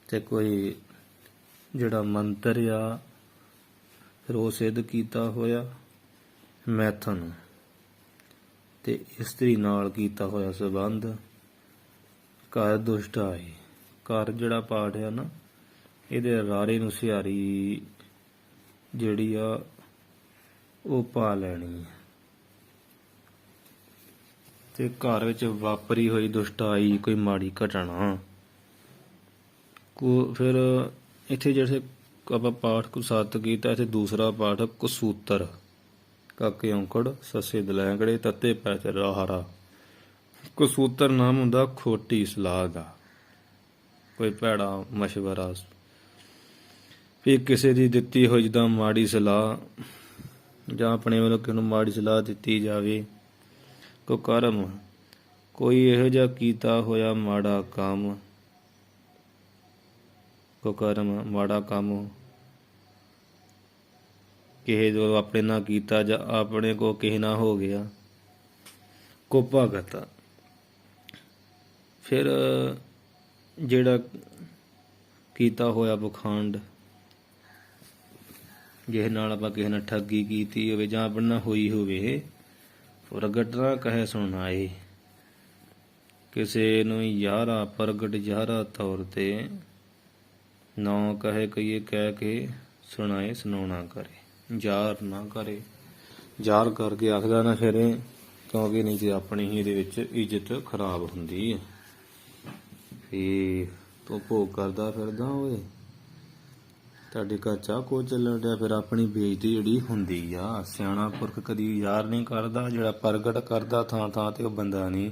ਤੇ ਕੋਈ ਜਿਹੜਾ ਮੰਤਰ ਆ, ਫਿਰ ਉਹ ਸਿੱਧ ਕੀਤਾ ਹੋਇਆ ਮੈਥਨ, ਤੇ ਇਸਤਰੀ ਨਾਲ ਕੀਤਾ ਹੋਇਆ ਸੰਬੰਧ, ਘਰ ਦੁਸ਼ਟ ਆਏ। ਘਰ ਜਿਹੜਾ ਪਾਠ ਆ ਨਾ, ਇਹਦੇ ਰਾਰੇ ਨੂੰ ਸਿਹਾਰੀ ਜਿਹੜੀ ਆ ਉਹ ਪਾ ਲੈਣੀ। ਤੇ ਘਰ ਵਿੱਚ ਵਾਪਰੀ ਹੋਈ ਦੁਸ਼ਟਾਈ, ਕੋਈ ਮਾੜੀ ਘਟਨਾ ਫਿਰ ਇੱਥੇ ਜਿਹੜੇ ਆਪਾਂ ਪਾਠ ਕੋ ਸੱਤ ਕੀਤਾ, ਇੱਥੇ ਦੂਸਰਾ ਪਾਠ ਕਸੂਤਰ, ਕਾਕੇ ਔਂਕੜ, ਸੱਸੇ ਦਲੈਂਕੜੇ, ਤੱਤੇ ਪੈਚ ਰਾਹਰਾ। ਕਸੂਤਰ ਨਾਮ ਹੁੰਦਾ ਖੋਟੀ ਸਲਾਹ ਦਾ, ਕੋਈ ਭੈੜਾ ਮਸ਼ਵਰਾ, ਵੀ ਕਿਸੇ ਦੀ ਦਿੱਤੀ ਹੋਈ ਜਿੱਦਾਂ ਮਾੜੀ ਸਲਾਹ, ਜਾਂ ਆਪਣੇ ਵੱਲੋਂ ਕਿਸੇ ਨੂੰ ਮਾੜੀ ਸਲਾਹ ਦਿੱਤੀ ਜਾਵੇ। ਕੋ ਕਰਮ, ਕੋਈ ਇਹੋ ਜਿਹਾ ਕੀਤਾ ਹੋਇਆ ਮਾੜਾ ਕੰਮ, ਕੋ ਕਰਮ ਮਾੜਾ ਕੰਮ ਕਿਸੇ ਜੋ ਆਪਣੇ ਨਾਲ ਕੀਤਾ, ਜਾਂ ਆਪਣੇ ਕੋ ਕਿਸੇ ਨਾਲ ਹੋ ਗਿਆ। ਕੋ ਭਗਤ, ਫਿਰ ਜਿਹੜਾ ਕੀਤਾ ਹੋਇਆ ਪਖੰਡ, ਜਿਸ ਨਾਲ ਆਪਾਂ ਕਿਸੇ ਨਾਲ ਠੱਗੀ ਕੀਤੀ ਹੋਵੇ ਜਾਂ ਆਪਣੇ ਨਾਲ ਹੋਈ ਹੋਵੇ, ਪ੍ਰਗਟ ਨਾ ਕਹੇ ਸੁਣਾਏ। ਕਿਸੇ ਨੂੰ ਯਾਰਾ ਪ੍ਰਗਟ ਯਾਰਾ ਤੌਰ ਤੇ ਨਾ ਕਹੇ ਕਹੀਏ ਕਹਿ ਕੇ ਸੁਣਾਏ, ਸੁਣਾਉਣਾ ਕਰੇ, ਯਾਰ ਨਾ ਕਰੇ। ਯਾਰ ਕਰਕੇ ਆਖਦਾ ਨਾ ਫਿਰੇ, ਕਿਉਂਕਿ ਨਹੀਂ ਤੇ ਆਪਣੀ ਹੀ ਇਹਦੇ ਵਿੱਚ ਇੱਜ਼ਤ ਖਰਾਬ ਹੁੰਦੀ ਹੈ। ਵੀ ਤੂੰ ਭੋਗ ਕਰਦਾ ਫਿਰਦਾ ਓਏ, ਤੁਹਾਡੇ ਘਰ ਚਾਹ ਕੋ ਚੱਲਣ ਡਿਆ, ਫਿਰ ਆਪਣੀ ਬੇਇੱਜ਼ਤੀ ਜਿਹੜੀ ਹੁੰਦੀ ਆ। ਸਿਆਣਾ ਪੁਰਖ ਕਦੀ ਯਾਰ ਨਹੀਂ ਕਰਦਾ, ਜਿਹੜਾ ਪ੍ਰਗਟ ਕਰਦਾ ਥਾਂ ਥਾਂ ਤੇ ਉਹ ਬੰਦਾ ਨਹੀਂ।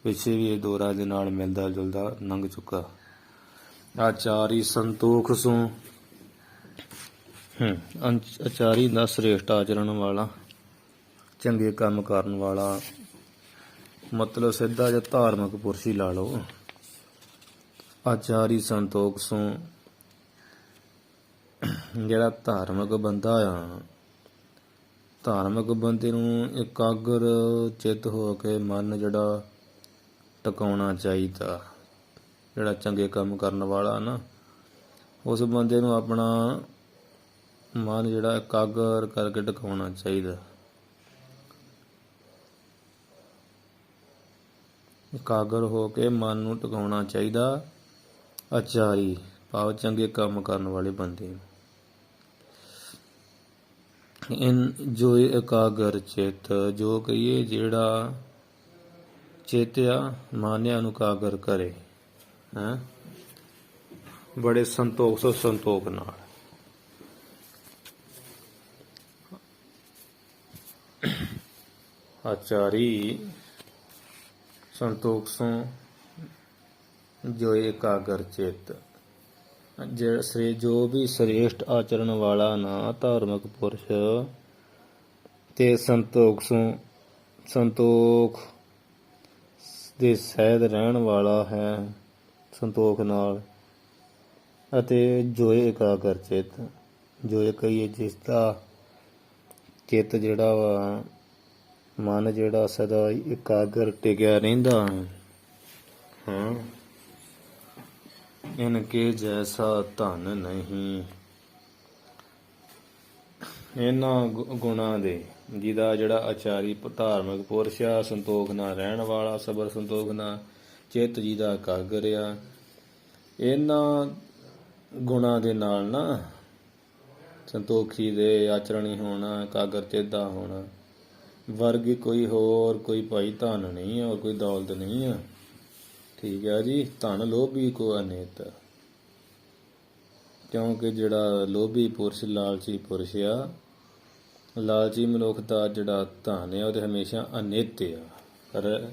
ਪਿੱਛੇ ਵੀ ਇਹ ਦੋਰਾ ਦੇ ਨਾਲ ਮਿਲਦਾ ਜੁਲਦਾ ਲੰਘ ਚੁੱਕਾ। ਆਚਾਰੀ ਸੰਤੋਖ ਸੋ, ਆਚਾਰੀ ਦਾ ਸ੍ਰੇਸ਼ਟ ਆਚਰਣ ਵਾਲਾ, ਚੰਗੇ ਕੰਮ ਕਰਨ ਵਾਲਾ, ਮਤਲਬ ਸਿੱਧਾ ਜਿਹਾ ਧਾਰਮਿਕ ਪੁਰਸ਼ ਹੀ ਲਾ ਲਓ। ਆਚਾਰੀ ਸੰਤੋਖ ਸੋ, ਜਿਹੜਾ ਧਾਰਮਿਕ ਬੰਦਾ ਆ, ਧਾਰਮਿਕ ਬੰਦੇ ਨੂੰ ਇਕਾਗਰ ਚਿੱਤ ਹੋ ਕੇ ਮਨ ਜਿਹੜਾ ਟਿਕਾਉਣਾ ਚਾਹੀਦਾ। ਜਿਹੜਾ ਚੰਗੇ ਕੰਮ ਕਰਨ ਵਾਲਾ ਨਾ, ਉਸ ਬੰਦੇ ਨੂੰ ਆਪਣਾ ਮਨ ਜਿਹੜਾ ਇਕਾਗਰ ਕਰਕੇ ਟਿਕਾਉਣਾ ਚਾਹੀਦਾ। ਇਕਾਗਰ ਹੋ ਕੇ ਮਨ ਨੂੰ ਟਿਕਾਉਣਾ ਚਾਹੀਦਾ। ਆਚਾਰੀ ਭਾਵ ਚੰਗੇ ਕੰਮ ਕਰਨ ਵਾਲੇ ਬੰਦੇ ਨੂੰ। ਜੋ ਇਕਾਗਰ ਚਿੱਤ, ਜੋ ਕਹੀਏ ਜਿਹੜਾ ਚਿੱਤ ਆ ਮਾਨਿਆ ਨੂੰ ਇਕਾਗਰ ਕਰੇ, ਹੈਂ, ਬੜੇ ਸੰਤੋਖ ਨਾਲ। ਆਚਾਰੀ ਸੰਤੋਖ ਸੋ ਜੋ ਇਕਾਗਰ ਚਿੱਤ, ਜੋ ਵੀ ਸ੍ਰੇਸ਼ਟ ਆਚਰਣ ਵਾਲਾ ਨਾ ਧਾਰਮਿਕ ਪੁਰਸ਼ ਤੇ ਸੰਤੋਖ ਸੋ, ਸੰਤੋਖ ਦੇ ਸਹਿਤ ਰਹਿਣ ਵਾਲਾ ਹੈ, ਸੰਤੋਖ ਨਾਲ। ਅਤੇ ਜੋ ਇਕਾਗਰ ਚਿੱਤ, ਜੋ ਇਹ ਕਹੀਏ ਜਿਸ ਦਾ ਚਿੱਤ ਜਿਹੜਾ ਵਾ, ਮਨ ਜਿਹੜਾ ਸਦਾ ਇਕਾਗਰ ਟਿਕਿਆ ਰਹਿੰਦਾ। ਹਾਂ, ਇਨਕੇ ਜੈਸਾ ਧਨ ਨਹੀਂ। ਇਹਨਾਂ ਗੁਣਾਂ ਦੇ, ਜਿਹਦਾ ਜਿਹੜਾ ਆਚਾਰੀ ਧਾਰਮਿਕ ਪੁਰਸ਼ ਆ, ਸੰਤੋਖ ਨਾਲ ਰਹਿਣ ਵਾਲਾ, ਸਬਰ ਸੰਤੋਖ ਨਾਲ ਚਿੱਤ ਜਿਹਦਾ ਇਕਾਗਰ ਆ, ਇਹਨਾਂ ਗੁਣਾਂ ਦੇ ਨਾਲ ਨਾ, ਸੰਤੋਖੀ ਦੇ ਆਚਰਣੀ ਹੋਣਾ, ਇਕਾਗਰ ਚਿੱਤ ਦਾ ਹੋਣਾ, ਵਰਗੀ ਕੋਈ ਭਾਈ ਧਨ ਨਹੀਂ ਆ, ਔਰ ਕੋਈ ਦੌਲਤ ਨਹੀਂ ਆ। ਠੀਕ ਹੈ ਜੀ। ਧਨ ਲੋਭੀ ਕੋ ਅਨੇਤ, ਕਿਉਂਕਿ ਜਿਹੜਾ ਲੋਭੀ ਪੁਰਸ਼, ਲਾਲਚੀ ਪੁਰਸ਼ ਆ, ਲਾਲਚੀ ਮਨੁੱਖ ਦਾ ਜਿਹੜਾ ਧਨ ਆ, ਉਹਦੇ ਹਮੇਸ਼ਾ ਅਨਿੱਤ ਆ। ਪਰ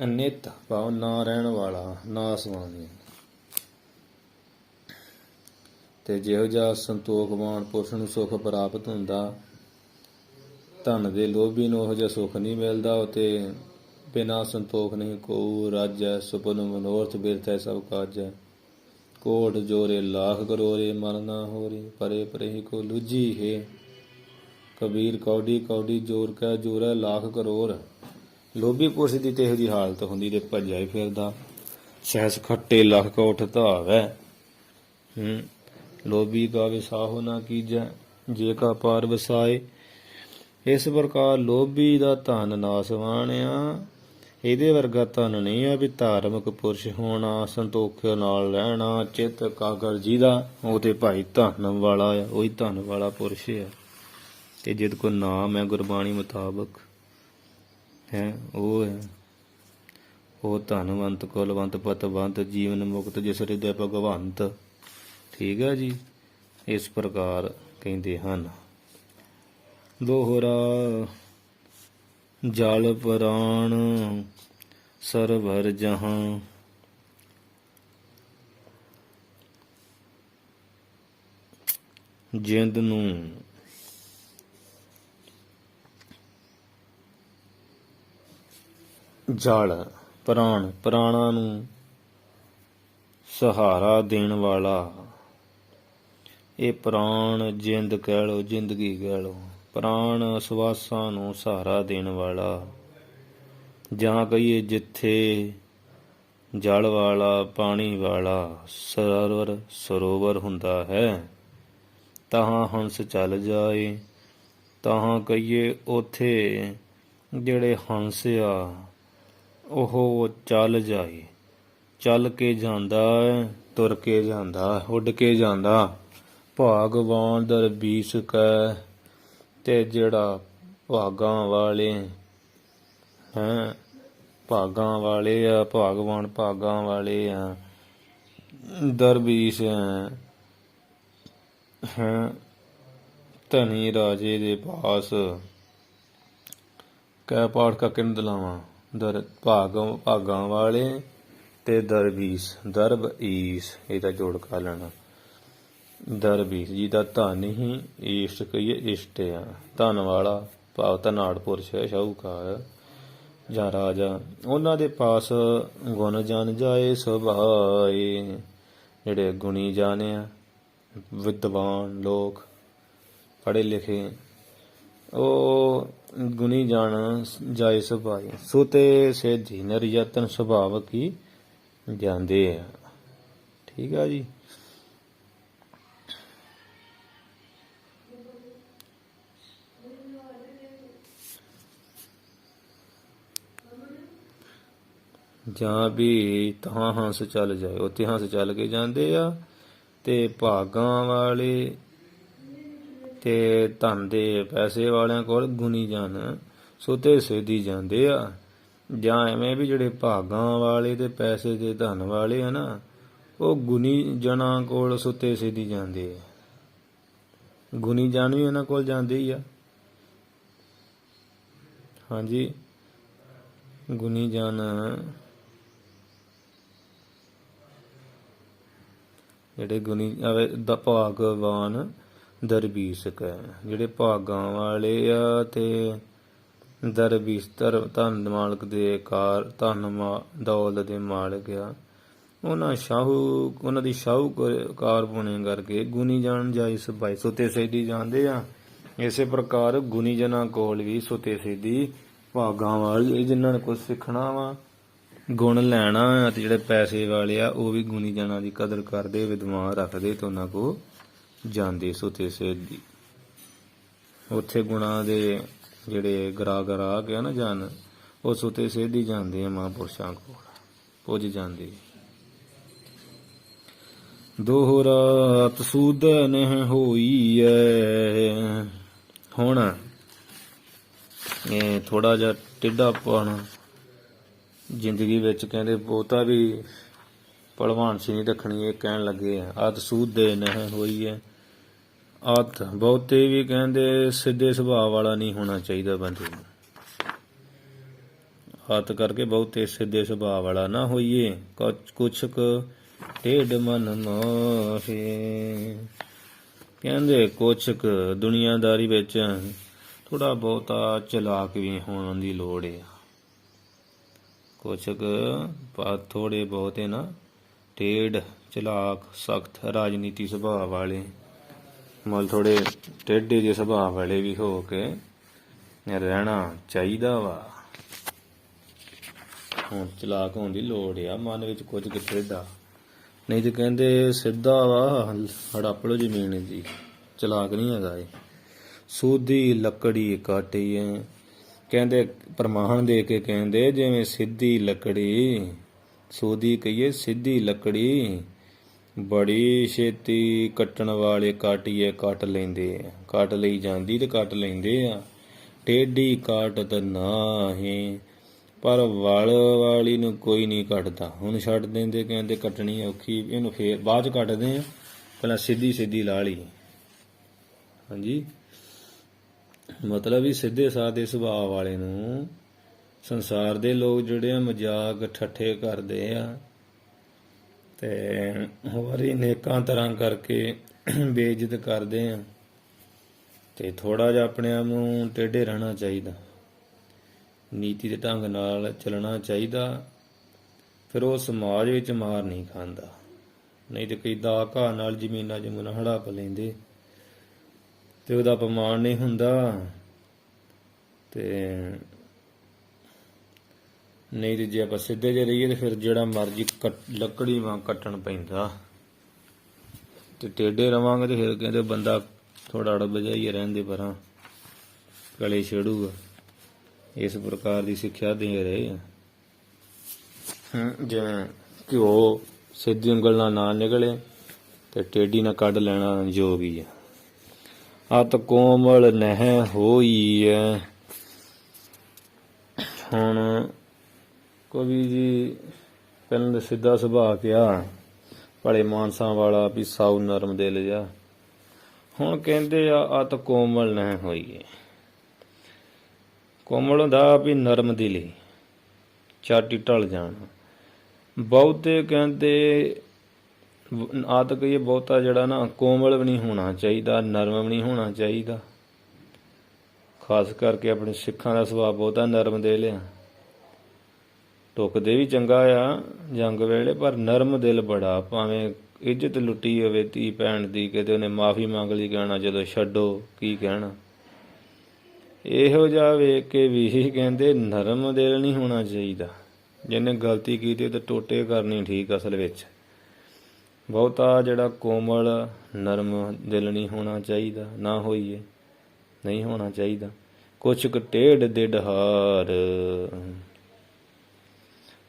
ਅਨਿੱਤ ਭਾਵ ਨਾ ਰਹਿਣ ਵਾਲਾ, ਨਾਸਵਾਨ। ਤੇ ਜਿਹੋ ਜਿਹਾ ਸੰਤੋਖਵਾਨ ਪੁਰਸ਼ ਨੂੰ ਸੁੱਖ ਪ੍ਰਾਪਤ ਹੁੰਦਾ, ਧਨ ਦੇ ਲੋਭੀ ਨੂੰ ਉਹੋ ਜਿਹਾ ਸੁੱਖ ਨਹੀਂ ਮਿਲਦਾ। ਉਹ ਤੇ ਬਿਨਾ ਸੰਤੋਖ ਨਹੀਂ ਕੋ ਰਾਜੈ, ਸੁਪਨ ਮਨੋਰਥ ਬਿਰਥੈ ਸਭ ਕਾਜੈ। ਕੋਟ ਜੋਰੇ ਲਾਖ ਕਰੋਰੇ, ਮਨ ਨਾ ਹੋਰੇ, ਪਰੇ ਪਰੇ ਕੋ ਲੁਜੀ ਹੈ। ਕਬੀਰ ਕੌਡੀ ਕੌਡੀ ਜੋਰ ਕੈ ਜੋਰੈ ਲਾਖ ਕਰੋੜ। ਲੋਭੀ ਪੁਰਸ਼ ਦੀ ਤੇ ਇਹੋ ਜਿਹੀ ਹਾਲਤ ਹੁੰਦੀ ਤੇ ਭੱਜਿਆ ਹੀ ਫਿਰਦਾ। ਸਹਿਸ ਖੱਟੇ ਲੱਖ ਕੋਠ ਧਾਵੈ। ਲੋਭੀ ਕਾ ਵਿਸਾਹੋ ਨਾ ਕੀਜੈ, ਜੇ ਕਾ ਪਾਰ ਵਸਾਏ। ਇਸ ਪ੍ਰਕਾਰ ਲੋਭੀ ਦਾ ਧਨ ਨਾਸਵਾਨ ਆ। ਇਹਦੇ ਵਰਗਾ ਧਨ ਨਹੀਂ ਆ ਵੀ ਧਾਰਮਿਕ ਪੁਰਸ਼ ਹੋਣਾ, ਸੰਤੋਖ ਨਾਲ ਰਹਿਣਾ, ਚਿੱਤ ਇਕਾਗਰ ਜਿਹਦਾ, ਉਹ ਤੇ ਭਾਈ ਧਨ ਵਾਲਾ ਆ, ਉਹੀ ਧਨ ਵਾਲਾ ਪੁਰਸ਼ ਆ। ਤੇ ਜਿਦ ਕੋ ਨਾਮ ਹੈ ਗੁਰਬਾਣੀ ਮੁਤਾਬਕ ਹੈ, ਉਹ ਹੈ ਉਹ ਧਨਵੰਤ, ਕੁਲਵੰਤ, ਪਤਵੰਤ, ਜੀਵਨ ਮੁਕਤ, ਜਿਸ ਹਿਰਦੇ ਭਗਵੰਤ। ਠੀਕ ਹੈ ਜੀ। ਇਸ ਪ੍ਰਕਾਰ ਕਹਿੰਦੇ ਹਨ। ਦੋਹਰਾ ਜਲ ਪ੍ਰਾਣ ਸਰਵਰ ਜਹਾਂ, ਜਿੰਦ ਨੂੰ ਜਲ ਪ੍ਰਾਣ, ਪ੍ਰਾਣਾਂ ਨੂੰ ਸਹਾਰਾ ਦੇਣ ਵਾਲਾ। ਇਹ ਪ੍ਰਾਣ ਜਿੰਦ ਕਹਿ ਲਓ, ਜ਼ਿੰਦਗੀ ਕਹਿ ਲਓ। ਪ੍ਰਾਣ ਸਵਾਸਾਂ ਨੂੰ ਸਹਾਰਾ ਦੇਣ ਵਾਲਾ, ਜਾਂ ਕਹੀਏ ਜਿੱਥੇ ਜਲ ਵਾਲਾ ਪਾਣੀ ਵਾਲਾ ਸਰੋਵਰ ਹੁੰਦਾ ਹੈ। ਤਹਾਂ ਹੰਸ ਚੱਲ ਜਾਏ, ਤਹਾਂ ਕਹੀਏ ਉੱਥੇ ਜਿਹੜੇ ਹੰਸ ਆ ਉਹ ਚੱਲ ਜਾਏ। ਚੱਲ ਕੇ ਜਾਂਦਾ ਹੈ, ਤੁਰ ਕੇ ਜਾਂਦਾ, ਉੱਡ ਕੇ ਜਾਂਦਾ। ਭਾਗਵਾਨ ਦਰਬੀਸ ਕੈ, ਤੇ ਜਿਹੜਾ ਭਾਗਾਂ ਵਾਲੇ ਹੈਂ, ਭਾਗਾਂ ਵਾਲੇ ਆ, ਭਾਗਵਾਨ ਭਾਗਾਂ ਵਾਲੇ ਆ, ਦਰਬੀਸ ਹੈ ਧਨੀ ਰਾਜੇ ਦੇ ਪਾਸ। ਕਹਿ ਪਾਠ ਕਰਕੇ ਨੂੰ ਦਲਾਵਾਂ ਭਾਗਾਂ ਵਾਲੇ ਤੇ ਦਰਬੀਸ, ਦਰਬ ਈਸ ਇਹਦਾ ਜੋੜ ਕਰ ਲੈਣਾ। ਦਰਬੀਸ ਜਿਹਦਾ ਧਨ ਹੀ ਈਸ਼ਟ ਕਹੀਏ, ਇਸ਼ਟ ਆ, ਧਨ ਵਾਲਾ ਭਾਵ ਧਨਾੜ ਪੁਰਸ਼ ਹੈ, ਸ਼ਾਹੂਕਾਰ ਜਾਂ ਰਾਜਾ। ਉਹਨਾਂ ਦੇ ਪਾਸ ਗੁਣ ਜਨ ਜਾਏ ਸੁਭਾਏ, ਜਿਹੜੇ ਗੁਣੀ ਜਾਣੇ ਵਿਦਵਾਨ ਲੋਕ ਪੜ੍ਹੇ ਲਿਖੇ, ਉਹ ਗੁਣੀ ਜਾਣ ਜਾਏ ਸੁਭਾਏ। ਸੋ ਤੇ ਸੇਧੀ ਨਰ ਯਤਨ ਸੁਭਾਵ ਕੀ ਜਾਂਦੇ ਆ। ਠੀਕ ਆ ਜੀ। ਜਾਂ ਵੀ ਤਾਂ ਹੰਸ ਚੱਲ ਜਾਏ, ਉੱਥੇ ਹੰਸ ਚੱਲ ਕੇ ਜਾਂਦੇ ਆ। ਤੇ ਭਾਗਾਂ ਵਾਲੇ ਤੇ ਧਨ ਦੇ ਪੈਸੇ ਵਾਲਿਆਂ ਕੋਲ ਗੁਣੀ ਜਨ ਸੁਤੇ ਸੇਧੀ ਜਾਂਦੇ ਆ। ਜਾਂ ਐਵੇਂ ਵੀ ਜਿਹੜੇ ਭਾਗਾਂ ਵਾਲੇ ਤੇ ਪੈਸੇ ਦੇ ਧਨ ਵਾਲੇ ਆ ਨਾ, ਉਹ ਗੁਣੀ ਜਨਾਂ ਕੋਲ ਸੁਤੇ ਸੇਧੀ ਜਾਂਦੇ ਆ। ਗੁਣੀ ਜਨ ਵੀ ਉਹਨਾਂ ਕੋਲ ਜਾਂਦੇ ਹੀ ਆ। ਹਾਂਜੀ, ਗੁਣੀ ਜਨ ਜਿਹੜੇ ਗੁਣੀ ਦਾ ਭਾਗਵਾਨ ਦਰਬੀਸ ਕੈ, ਜਿਹੜੇ ਭਾਗਾਂ ਵਾਲੇ ਆ ਤੇ ਦਰਬੀਸ ਧਨ ਮਾਲਕ ਦੇ ਕਾਰ, ਧਨ ਦੌਲਤ ਦੇ ਮਾਲਕ ਆ, ਉਹਨਾਂ ਦੀ ਸ਼ਾਹੂਕਾਰ ਪੁਣੇ ਕਰਕੇ ਗੁਣੀ ਜਾਣ ਜਾਈ ਸਬਾਈ ਸੁਤੇ ਸੇਧੀ ਜਾਂਦੇ ਆ। ਇਸੇ ਪ੍ਰਕਾਰ ਗੁਣੀ ਜਨਾਂ ਕੋਲ ਵੀ ਸੁਤੇ ਸੇਧੀ ਭਾਗਾਂ ਵਾਲੇ, ਜਿਨ੍ਹਾਂ ਨੇ ਕੁਛ ਸਿੱਖਣਾ ਵਾ, ਗੁਣ ਲੈਣਾ, ਤੇ ਜਿਹੜੇ ਪੈਸੇ ਵਾਲੇ ਆ ਉਹ ਵੀ ਗੁਣੀ ਜਨਾਂ ਦੀ ਕਦਰ ਕਰਦੇ, ਵਿਦਵਾਨ ਰੱਖਦੇ, ਤੇ ਉਹਨਾਂ ਕੋਲ ਜਾਂਦੇ ਸੁਤੇ ਸੇਧੀ। ਉੱਥੇ ਗੁਣਾਂ ਦੇ ਜਿਹੜੇ ਗਰਾਕ ਆ ਨਾ ਜਨ, ਉਹ ਸੁਤੇ ਸੇਧੀ ਜਾਂਦੇ ਆ, ਮਹਾਂਪੁਰਸ਼ਾਂ ਕੋਲ ਪੁੱਜ ਜਾਂਦੇ। ਦੋਹਰਾਤ ਸੂਦਨ ਹੋਈ ਐ। ਹੁਣ ਇਹ ਥੋੜਾ ਜਿਹਾ ਟੇਢਾਪਣ ਜ਼ਿੰਦਗੀ ਵਿੱਚ ਕਹਿੰਦੇ ਬਹੁਤਾ ਵੀ ਭਲਵਾਨ ਸੀ ਨਹੀਂ ਰੱਖਣੀ। ਇਹ ਕਹਿਣ ਲੱਗੇ ਆਤ ਸੂਦੇ ਨਹਿ ਹੋਈ ਹੈ। ਆਤ ਬਹੁਤੇ ਵੀ ਕਹਿੰਦੇ ਸਿੱਧੇ ਸੁਭਾਅ ਵਾਲਾ ਨਹੀਂ ਹੋਣਾ ਚਾਹੀਦਾ ਬੰਦੇ ਨੂੰ। ਆਤ ਕਰਕੇ ਬਹੁਤੇ ਸਿੱਧੇ ਸੁਭਾਅ ਵਾਲਾ ਨਾ ਹੋਈਏ। ਕੁਛ ਕੁ ਟੇਢ ਮਨ ਮਾਹੇ, ਕਹਿੰਦੇ ਕੁਛ ਕੁ ਦੁਨੀਆਦਾਰੀ ਵਿੱਚ ਥੋੜਾ ਬਹੁਤਾ ਚਲਾਕ ਵੀ ਹੋਣ ਦੀ ਲੋੜ ਆ। ਕੁਛ ਕੁ ਥੋੜੇ ਬਹੁਤੇ ਨਾ ਟੇਢ, ਚਲਾਕ, ਸਖਤ ਰਾਜਨੀਤੀ ਸੁਭਾਅ ਵਾਲੇ, ਮਤਲਬ ਥੋੜੇ ਟੇਢੇ ਜਿਹੇ ਸੁਭਾਅ ਵਾਲੇ ਵੀ ਹੋ ਕੇ ਰਹਿਣਾ ਚਾਹੀਦਾ ਵਾ। ਹੁਣ ਚਲਾਕ ਹੋਣ ਦੀ ਲੋੜ ਆ, ਮਨ ਵਿੱਚ ਕੁਝ ਕੁ ਟੇਢਾ, ਨਹੀਂ ਤੇ ਕਹਿੰਦੇ ਸਿੱਧਾ ਵਾ ਹੜੱਪ ਲੋ ਜ਼ਮੀਨ ਦੀ, ਚਲਾਕ ਨਹੀਂ ਹੈਗਾ ਇਹ। ਸੂਦੀ ਲੱਕੜੀ ਕਾਟੀਏ, ਕਹਿੰਦੇ ਪ੍ਰਮਾਣ ਦੇ ਕੇ ਕਹਿੰਦੇ ਜਿਵੇਂ ਸਿੱਧੀ ਲੱਕੜੀ, ਸੂਦੀ ਕਹੀਏ ਸਿੱਧੀ ਲੱਕੜੀ, ਬੜੀ ਛੇਤੀ ਕੱਟਣ ਵਾਲੇ ਕਾਟੀਏ ਕੱਟ ਲੈਂਦੇ ਆ, ਕੱਟ ਲਈ ਜਾਂਦੀ ਤੇ ਕੱਟ ਲੈਂਦੇ ਆ। ਟੇਢੀ ਕਾਟਤ ਨਾਹੀਂ, ਪਰ ਵਲ ਵਾਲੀ ਨੂੰ ਕੋਈ ਨਹੀਂ ਕੱਟਦਾ। ਹੁਣ ਛੱਡ ਦਿੰਦੇ, ਕਹਿੰਦੇ ਕੱਟਣੀ ਔਖੀ, ਇਹਨੂੰ ਫੇਰ ਬਾਅਦ 'ਚ ਕੱਟਦੇ ਆ, ਪਹਿਲਾਂ ਸਿੱਧੀ ਲਾ ਲਈ। ਹਾਂਜੀ, ਮਤਲਬ ਵੀ ਸਿੱਧੇ ਸਾਦੇ ਸੁਭਾਅ ਵਾਲੇ ਨੂੰ ਸੰਸਾਰ ਦੇ ਲੋਕ ਜਿਹੜੇ ਆ ਮਜ਼ਾਕ ਠੱਠੇ ਕਰਦੇ ਆ, ਤੇ ਹੋਰ ਹੀ ਨੇਕਾਂ ਤਰ੍ਹਾਂ ਕਰਕੇ ਬੇਇੱਜ਼ਤ ਕਰਦੇ ਆ। ਤੇ ਥੋੜਾ ਜਿਹਾ ਆਪਣੇ ਆਪ ਨੂੰ ਟੇਢੇ ਰਹਿਣਾ ਚਾਹੀਦਾ, ਨੀਤੀ ਦੇ ਢੰਗ ਨਾਲ ਚੱਲਣਾ ਚਾਹੀਦਾ। ਫਿਰ ਉਹ ਸਮਾਜ ਵਿੱਚ ਮਾਰ ਨਹੀਂ ਖਾਂਦਾ। ਨਹੀਂ ਤੇ ਕਈ ਦਾ ਘਾਹ ਨਾਲ ਜ਼ਮੀਨਾਂ ਜਮੂਨਾਂ ਹੜੱਪ ਲੈਂਦੇ ਤੇ ਉਹਦਾ ਅਪਮਾਨ ਨਹੀਂ ਹੁੰਦਾ। ਤੇ ਨਹੀਂ ਤੇ ਜੇ ਆਪਾਂ ਸਿੱਧੇ ਜੇ ਰਹੀਏ ਤੇ ਫਿਰ ਜਿਹੜਾ ਮਰਜ਼ੀ ਲੱਕੜੀ ਵਾਂ ਕੱਟਣ ਪੈਂਦਾ, ਤੇ ਟੇਢੇ ਰਵਾਂਗੇ ਤੇ ਫਿਰ ਕਹਿੰਦੇ ਬੰਦਾ ਥੋੜਾ ਅੜ ਬਜਾਈਏ ਰਹਿੰਦੇ ਪਰਾਂ ਗਲੇ ਛੇੜੂਗਾ। ਇਸ ਪ੍ਰਕਾਰ ਦੀ ਸਿੱਖਿਆ ਦੇ ਰਹੇ ਆ। ਜਿਵੇਂ ਘਿਓ ਸਿੱਧੀ ਉਂਗਲ ਨਾਲ ਨਾ ਨਿਕਲੇ ਤੇ ਟੇਢੀ ਨਾਲ ਕੱਢ ਲੈਣਾ ਯੋਗੀ ਆ। ਅਤ ਕੋਮਲ ਨਹਿ ਹੋਈ ਹੈ। ਹੁਣ ਕਵੀ ਜੀ ਪਹਿਲਾਂ ਤਾਂ ਸਿੱਧਾ ਸੁਭਾਅ ਕਿਹਾ, ਭਲੇ ਮਾਨਸਾਂ ਵਾਲਾ ਵੀ ਸਾਊ ਨਰਮ ਦਿਲ ਜਾ। ਹੁਣ ਕਹਿੰਦੇ ਆ ਅਤ ਕੋਮਲ ਨਹਿ ਹੋਈ ਹੈ। ਕੋਮਲ ਹੁੰਦਾ ਵੀ ਨਰਮ ਦਿਲੀ, ਚਾਟੀ ਢਲ ਜਾਣਾ। ਬਹੁਤੇ ਕਹਿੰਦੇ ਆਦਤ ਕਹੀਏ ਬਹੁਤਾ ਜਿਹੜਾ ਨਾ ਕੋਮਲ ਵੀ ਨਹੀਂ ਹੋਣਾ ਚਾਹੀਦਾ, ਨਰਮ ਵੀ ਨਹੀਂ ਹੋਣਾ ਚਾਹੀਦਾ। ਖਾਸ ਕਰਕੇ ਆਪਣੇ ਸਿੱਖਾਂ ਦਾ ਸੁਭਾਅ ਬਹੁਤਾ ਨਰਮ ਦੇ ਲਿਆ। ਟੁੱਕਦੇ ਵੀ ਚੰਗਾ ਆ ਜੰਗ ਵੇਲੇ, ਪਰ ਨਰਮ ਦਿਲ ਬੜਾ। ਭਾਵੇਂ ਇੱਜ਼ਤ ਲੁੱਟੀ ਹੋਵੇ ਧੀ ਭੈਣ ਦੀ, ਕਿਤੇ ਉਹਨੇ ਮਾਫੀ ਮੰਗ ਲਈ, ਕਹਿਣਾ ਜਦੋਂ ਛੱਡੋ ਕੀ ਕਹਿਣਾ। ਇਹੋ ਜਿਹਾ ਵੇਖ ਕੇ ਵੀ ਕਹਿੰਦੇ ਨਰਮ ਦਿਲ ਨਹੀਂ ਹੋਣਾ ਚਾਹੀਦਾ। ਜਿਹਨੇ ਗਲਤੀ ਕੀਤੀ ਤੇ ਟੋਟੇ ਕਰਨੀ ਠੀਕ ਅਸਲ ਵਿੱਚ। ਬਹੁਤਾ ਜਿਹੜਾ ਕੋਮਲ ਨਰਮ ਦਿਲ ਨਹੀਂ ਹੋਣਾ ਚਾਹੀਦਾ, ਨਾ ਹੋਈਏ, ਨਹੀਂ ਹੋਣਾ ਚਾਹੀਦਾ। ਕੁਛ ਕੁ ਟੇਢ ਦਿੜਹਾਰ,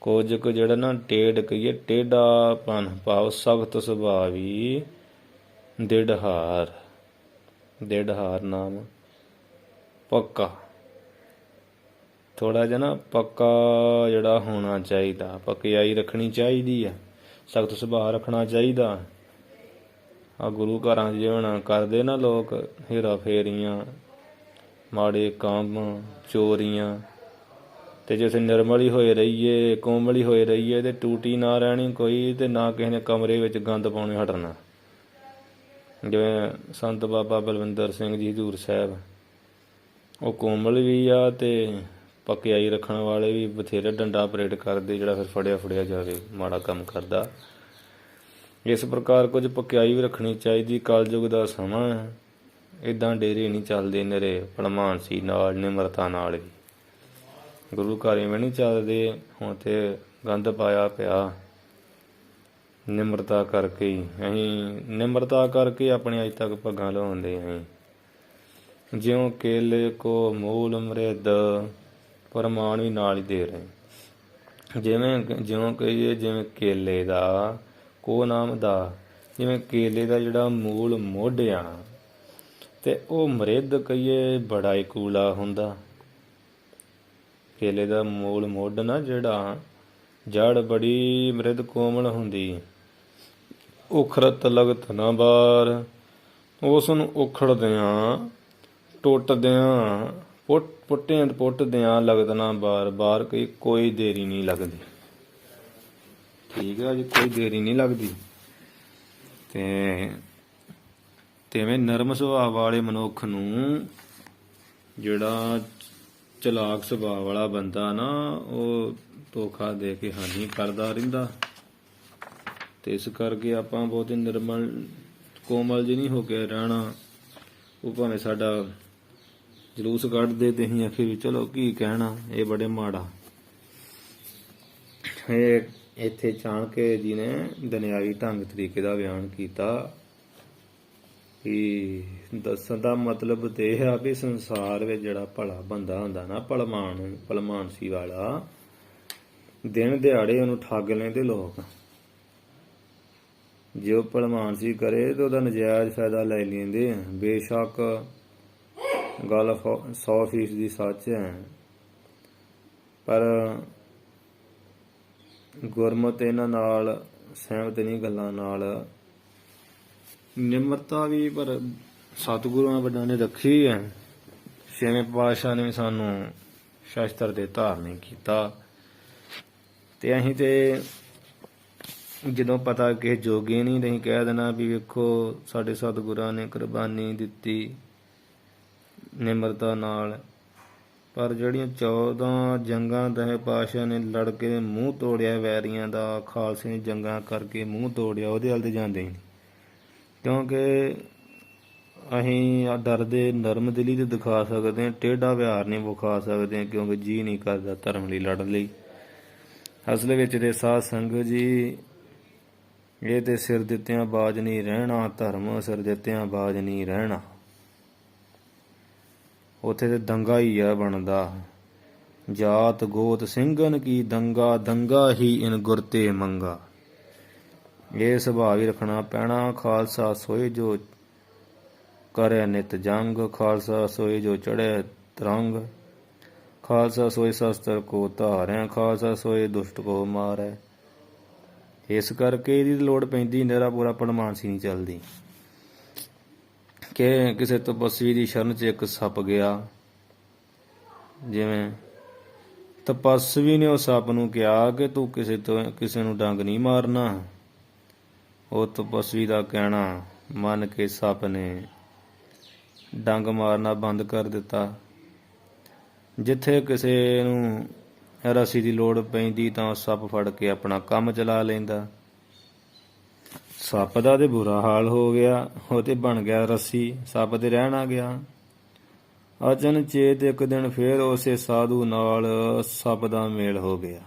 ਕੁਝ ਕੁ ਜਿਹੜਾ ਨਾ ਟੇਢ ਕਹੀਏ ਟੇਢਾਪਨ ਭਾਵ ਸਖਤ ਸੁਭਾਵੀ ਦਿੜਹਾਰ। ਦਿੜਹਾਰ ਨਾਮ ਪੱਕਾ, ਥੋੜਾ ਜਿਹਾ ਨਾ ਪੱਕਾ ਜਿਹੜਾ ਹੋਣਾ ਚਾਹੀਦਾ। ਪੱਕਿਆਈ ਰੱਖਣੀ ਚਾਹੀਦੀ ਆ, ਸਖਤ ਸੁਭਾਅ ਰੱਖਣਾ ਚਾਹੀਦਾ। ਆ ਗੁਰੂ ਘਰਾਂ 'ਚ ਜਿਵੇਂ ਕਰਦੇ ਨਾ ਲੋਕ ਹੇਰਾ ਫੇਰੀਆਂ, ਮਾੜੇ ਕੰਮ, ਚੋਰੀਆਂ, ਤੇ ਜੇ ਅਸੀਂ ਨਿਰਮਲ ਹੀ ਹੋਏ ਰਹੀਏ, ਕੋਮਲ ਹੀ ਹੋਏ ਰਹੀਏ ਤੇ ਟੂਟੀ ਨਾ ਰਹਿਣੀ ਕੋਈ, ਤੇ ਨਾ ਕਿਸੇ ਨੇ ਕਮਰੇ ਵਿੱਚ ਗੰਦ ਪਾਉਣੇ ਹਟਣਾ। ਜਿਵੇਂ ਸੰਤ ਬਾਬਾ ਬਲਵਿੰਦਰ ਸਿੰਘ ਜੀ ਹਜ਼ੂਰ ਸਾਹਿਬ, ਉਹ ਕੋਮਲ ਵੀ ਆ ਤੇ ਪੱਕਿਆਈ ਰੱਖਣ ਵਾਲੇ ਵੀ। ਬਥੇਰੇ ਡੰਡਾ ਪਰੇਡ ਕਰਦੇ ਜਿਹੜਾ ਫਿਰ ਫੜਿਆ ਜਾਵੇ ਮਾੜਾ ਕੰਮ ਕਰਦਾ। ਇਸ ਪ੍ਰਕਾਰ ਕੁਝ ਪੱਕਿਆਈ ਵੀ ਰੱਖਣੀ ਚਾਹੀਦੀ। ਕਲਯੁਗ ਦਾ ਸਮਾਂ ਹੈ, ਇੱਦਾਂ ਡੇਰੇ ਨਹੀਂ ਚੱਲਦੇ ਨਿਰੇ ਭਲਮਾਨਸੀ ਨਾਲ, ਨਿਮਰਤਾ ਨਾਲ ਵੀ। ਗੁਰੂ ਘਰ ਇਵੇਂ ਨਹੀਂ ਚੱਲਦੇ। ਹੁਣ ਤੇ ਗੰਦ ਪਾਇਆ ਪਿਆ ਨਿਮਰਤਾ ਕਰਕੇ ਹੀ। ਅਸੀਂ ਨਿਮਰਤਾ ਕਰਕੇ ਆਪਣੇ ਅੱਜ ਤੱਕ ਪੱਗਾਂ ਲਾਉਂਦੇ ਅਸੀਂ। ਜਿਉਂ ਕੇਲੇ ਕੋ ਮੂਲ ਮ੍ਰਿਦ, ਪ੍ਰਮਾਣ ਵੀ ਨਾਲ ਹੀ ਦੇ ਰਹੇ। ਜਿਉਂ ਕਹੀਏ ਜਿਵੇਂ ਕੇਲੇ ਦਾ ਕੋ ਨਾਮ ਦਾ, ਜਿਵੇਂ ਕੇਲੇ ਦਾ ਜਿਹੜਾ ਮੂਲ ਮੁੱਢ ਆ ਤੇ ਉਹ ਮ੍ਰਿਦ ਕਹੀਏ ਬੜਾ ਹੀ ਕੂਲਾ ਹੁੰਦਾ। ਕੇਲੇ ਦਾ ਮੂਲ ਮੁੱਢ ਨਾ ਜਿਹੜਾ ਜੜ ਬੜੀ ਮ੍ਰਿਦ ਕੋਮਲ ਹੁੰਦੀ। ਉਖਰਤ ਲਗਤ ਨਾ ਬਾਰ, ਉਸ ਨੂੰ ਉਖੜਦਿਆਂ ਟੁੱਟਦਿਆਂ ਪੁੱਟਦਿਆਂ ਲਗਤ ਨਾ ਬਾਰ। ਬਾਰ ਕੋਈ ਦੇਰੀ ਨਹੀਂ ਲੱਗਦੀ। ਠੀਕ ਹੈ ਜੀ, ਕੋਈ ਦੇਰੀ ਨਹੀਂ ਲੱਗਦੀ। ਤੇ ਤਿਵੇਂ ਨਰਮ ਸੁਭਾਅ ਵਾਲੇ ਮਨੁੱਖ ਨੂੰ, ਜਿਹੜਾ ਚਲਾਕ ਸੁਭਾਅ ਵਾਲਾ ਬੰਦਾ ਨਾ, ਉਹ ਧੋਖਾ ਦੇ ਕੇ ਹਾਨੀ ਕਰਦਾ ਰਹਿੰਦਾ। ਤੇ ਇਸ ਕਰਕੇ ਆਪਾਂ ਬਹੁਤੇ ਨਿਰਮਲ ਕੋਮਲ ਜਿਹੀ ਨਹੀਂ ਹੋ ਕੇ ਰਹਿਣਾ। ਉਹ ਭਾਵੇਂ ਸਾਡਾ ਜਲੂਸ ਕੱਢਦੇ ਤੇ ਅਸੀਂ ਆਖੇ ਵੀ ਚਲੋ ਕੀ ਕਹਿਣਾ, ਇਹ ਬੜੇ ਮਾੜਾ। ਇਹ ਇੱਥੇ ਚਾਣਕੇ ਜੀ ਨੇ ਦੁਨਿਆਵੀ ਢੰਗ ਤਰੀਕੇ ਦਾ ਬਿਆਨ ਕੀਤਾ ਕਿ ਦੱਸਣ ਦਾ ਮਤਲਬ ਤੇ ਇਹ ਆ ਵੀ ਸੰਸਾਰ ਵਿੱਚ ਜਿਹੜਾ ਭਲਾ ਬੰਦਾ ਹੁੰਦਾ ਨਾ, ਭਲਮਾਨਸੀ ਵਾਲਾ, ਦਿਨ ਦਿਹਾੜੇ ਉਹਨੂੰ ਠੱਗ ਲੈਂਦੇ ਲੋਕ। ਜੇ ਉਹ ਭਲਮਾਨਸੀ ਕਰੇ ਤਾਂ ਉਹਦਾ ਨਜਾਇਜ਼ ਫਾਇਦਾ ਲੈ ਲੈਂਦੇ ਆ। ਬੇਸ਼ੱਕ ਗੱਲ 100% ਸੱਚ ਹੈ, ਪਰ ਗੁਰਮਤ ਇਹਨਾਂ ਨਾਲ ਸਹਿਮਤ ਨਹੀਂ ਗੱਲਾਂ ਨਾਲ। ਨਿਮਰਤਾ ਵੀ ਪਰ ਸਤਿਗੁਰਾਂ ਵੱਡਾਂ ਨੇ ਰੱਖੀ ਹੈ। ਛੇਵੇਂ ਪਾਤਸ਼ਾਹ ਨੇ ਸਾਨੂੰ ਸ਼ਸਤਰ ਦੇ ਧਾਰਨੀ ਕੀਤਾ। ਤੇ ਅਸੀਂ ਤੇ ਜਦੋਂ ਪਤਾ ਕਿਸੇ ਜੋਗੇ ਨਹੀਂ, ਤਾਂ ਅਸੀਂ ਕਹਿ ਦੇਣਾ ਵੀ ਵੇਖੋ ਸਾਡੇ ਸਤਿਗੁਰਾਂ ਨੇ ਕੁਰਬਾਨੀ ਦਿੱਤੀ ਨਿਮਰਤਾ ਨਾਲ। ਪਰ ਜਿਹੜੀਆਂ 14 ਜੰਗਾਂ ਦਸਵੇਂ ਪਾਤਸ਼ਾਹ ਨੇ ਲੜ ਕੇ ਮੂੰਹ ਤੋੜਿਆ ਵੈਰੀਆਂ ਦਾ, ਖਾਲਸੇ ਨੇ ਜੰਗਾਂ ਕਰਕੇ ਮੂੰਹ ਤੋੜਿਆ, ਉਹਦੇ ਵੱਲ ਤੇ ਜਾਂਦੇ ਹੀ ਨਹੀਂ। ਕਿਉਂਕਿ ਅਸੀਂ ਡਰਦੇ ਨਰਮ ਦਿਲੀ ਤੇ ਦਿਖਾ ਸਕਦੇ ਹਾਂ, ਟੇਢਾ ਵਿਹਾਰ ਨਹੀਂ ਵਿਖਾ ਸਕਦੇ, ਕਿਉਂਕਿ ਜੀਅ ਨਹੀਂ ਕਰਦਾ ਧਰਮ ਲਈ ਲੜਨ ਲਈ। ਅਸਲ ਵਿੱਚ ਤੇ ਸਾਧ ਸੰਗਤ ਜੀ, ਇਹ ਤੇ ਸਿਰ ਦਿੱਤਿਆਂ ਬਾਜ ਨਹੀਂ ਰਹਿਣਾ, ਧਰਮ ਸਿਰ ਦਿੱਤਿਆਂ ਬਾਜ ਨਹੀਂ ਰਹਿਣਾ। ਉੱਥੇ ਤੇ ਦੰਗਾ ਹੀ ਆ ਬਣਦਾ। ਜਾਤ ਗੋਤ ਸਿੰਘਨ ਕੀ ਦੰਗਾ, ਦੰਗਾ ਹੀ ਇਨ ਗੁਰ ਤੇ ਮੰਗਾ। ਇਹ ਸੁਭਾਅ ਵੀ ਰੱਖਣਾ ਪੈਣਾ। ਖਾਲਸਾ ਸੋਏ ਜੋ ਕਰੇ ਨਿਤ ਜੰਗ, ਖਾਲਸਾ ਸੋਏ ਜੋ ਚੜ੍ਹੇ ਤਰੰਗ, ਖਾਲਸਾ ਸੋਏ ਸ਼ਸਤਰ ਕੋ ਧਾਰੈ, ਖਾਲਸਾ ਸੋਏ ਦੁਸ਼ਟ ਕੋ ਮਾਰੈ। ਇਸ ਕਰਕੇ ਇਹਦੀ ਲੋੜ ਪੈਂਦੀ, ਨਿਹਰਾ ਪੂਰਾ ਪਰਮਾਨਸੀ ਨਹੀਂ ਚੱਲਦੀ। ਕਿ ਕਿਸੇ ਤਪੱਸਵੀ ਦੀ ਸ਼ਰਨ 'ਚ ਇੱਕ ਸੱਪ ਗਿਆ, ਜਿਵੇਂ ਤਪੱਸਵੀ ਨੇ ਉਹ ਸੱਪ ਨੂੰ ਕਿਹਾ ਕਿ ਤੂੰ ਕਿਸੇ ਨੂੰ ਡੰਗ ਨਹੀਂ ਮਾਰਨਾ। ਉਹ ਤਪੱਸਵੀ ਦਾ ਕਹਿਣਾ ਮੰਨ ਕੇ ਸੱਪ ਨੇ ਡੰਗ ਮਾਰਨਾ ਬੰਦ ਕਰ ਦਿੱਤਾ। ਜਿੱਥੇ ਕਿਸੇ ਨੂੰ ਰੱਸੀ ਦੀ ਲੋੜ ਪੈਂਦੀ ਤਾਂ ਸੱਪ ਫੜ ਕੇ ਆਪਣਾ ਕੰਮ ਚਲਾ ਲੈਂਦਾ। ਸੱਪ ਦਾ ਤੇ ਬੁਰਾ ਹਾਲ ਹੋ ਗਿਆ, ਉਹ ਤੇ ਬਣ ਗਿਆ ਰੱਸੀ, ਸੱਪ ਤੇ ਰਹਿ ਨਾ ਗਿਆ। ਅਚਨਚੇਤ ਇੱਕ ਦਿਨ ਫੇਰ ਉਸੇ ਸਾਧੂ ਨਾਲ ਸੱਪ ਦਾ ਮੇਲ ਹੋ ਗਿਆ।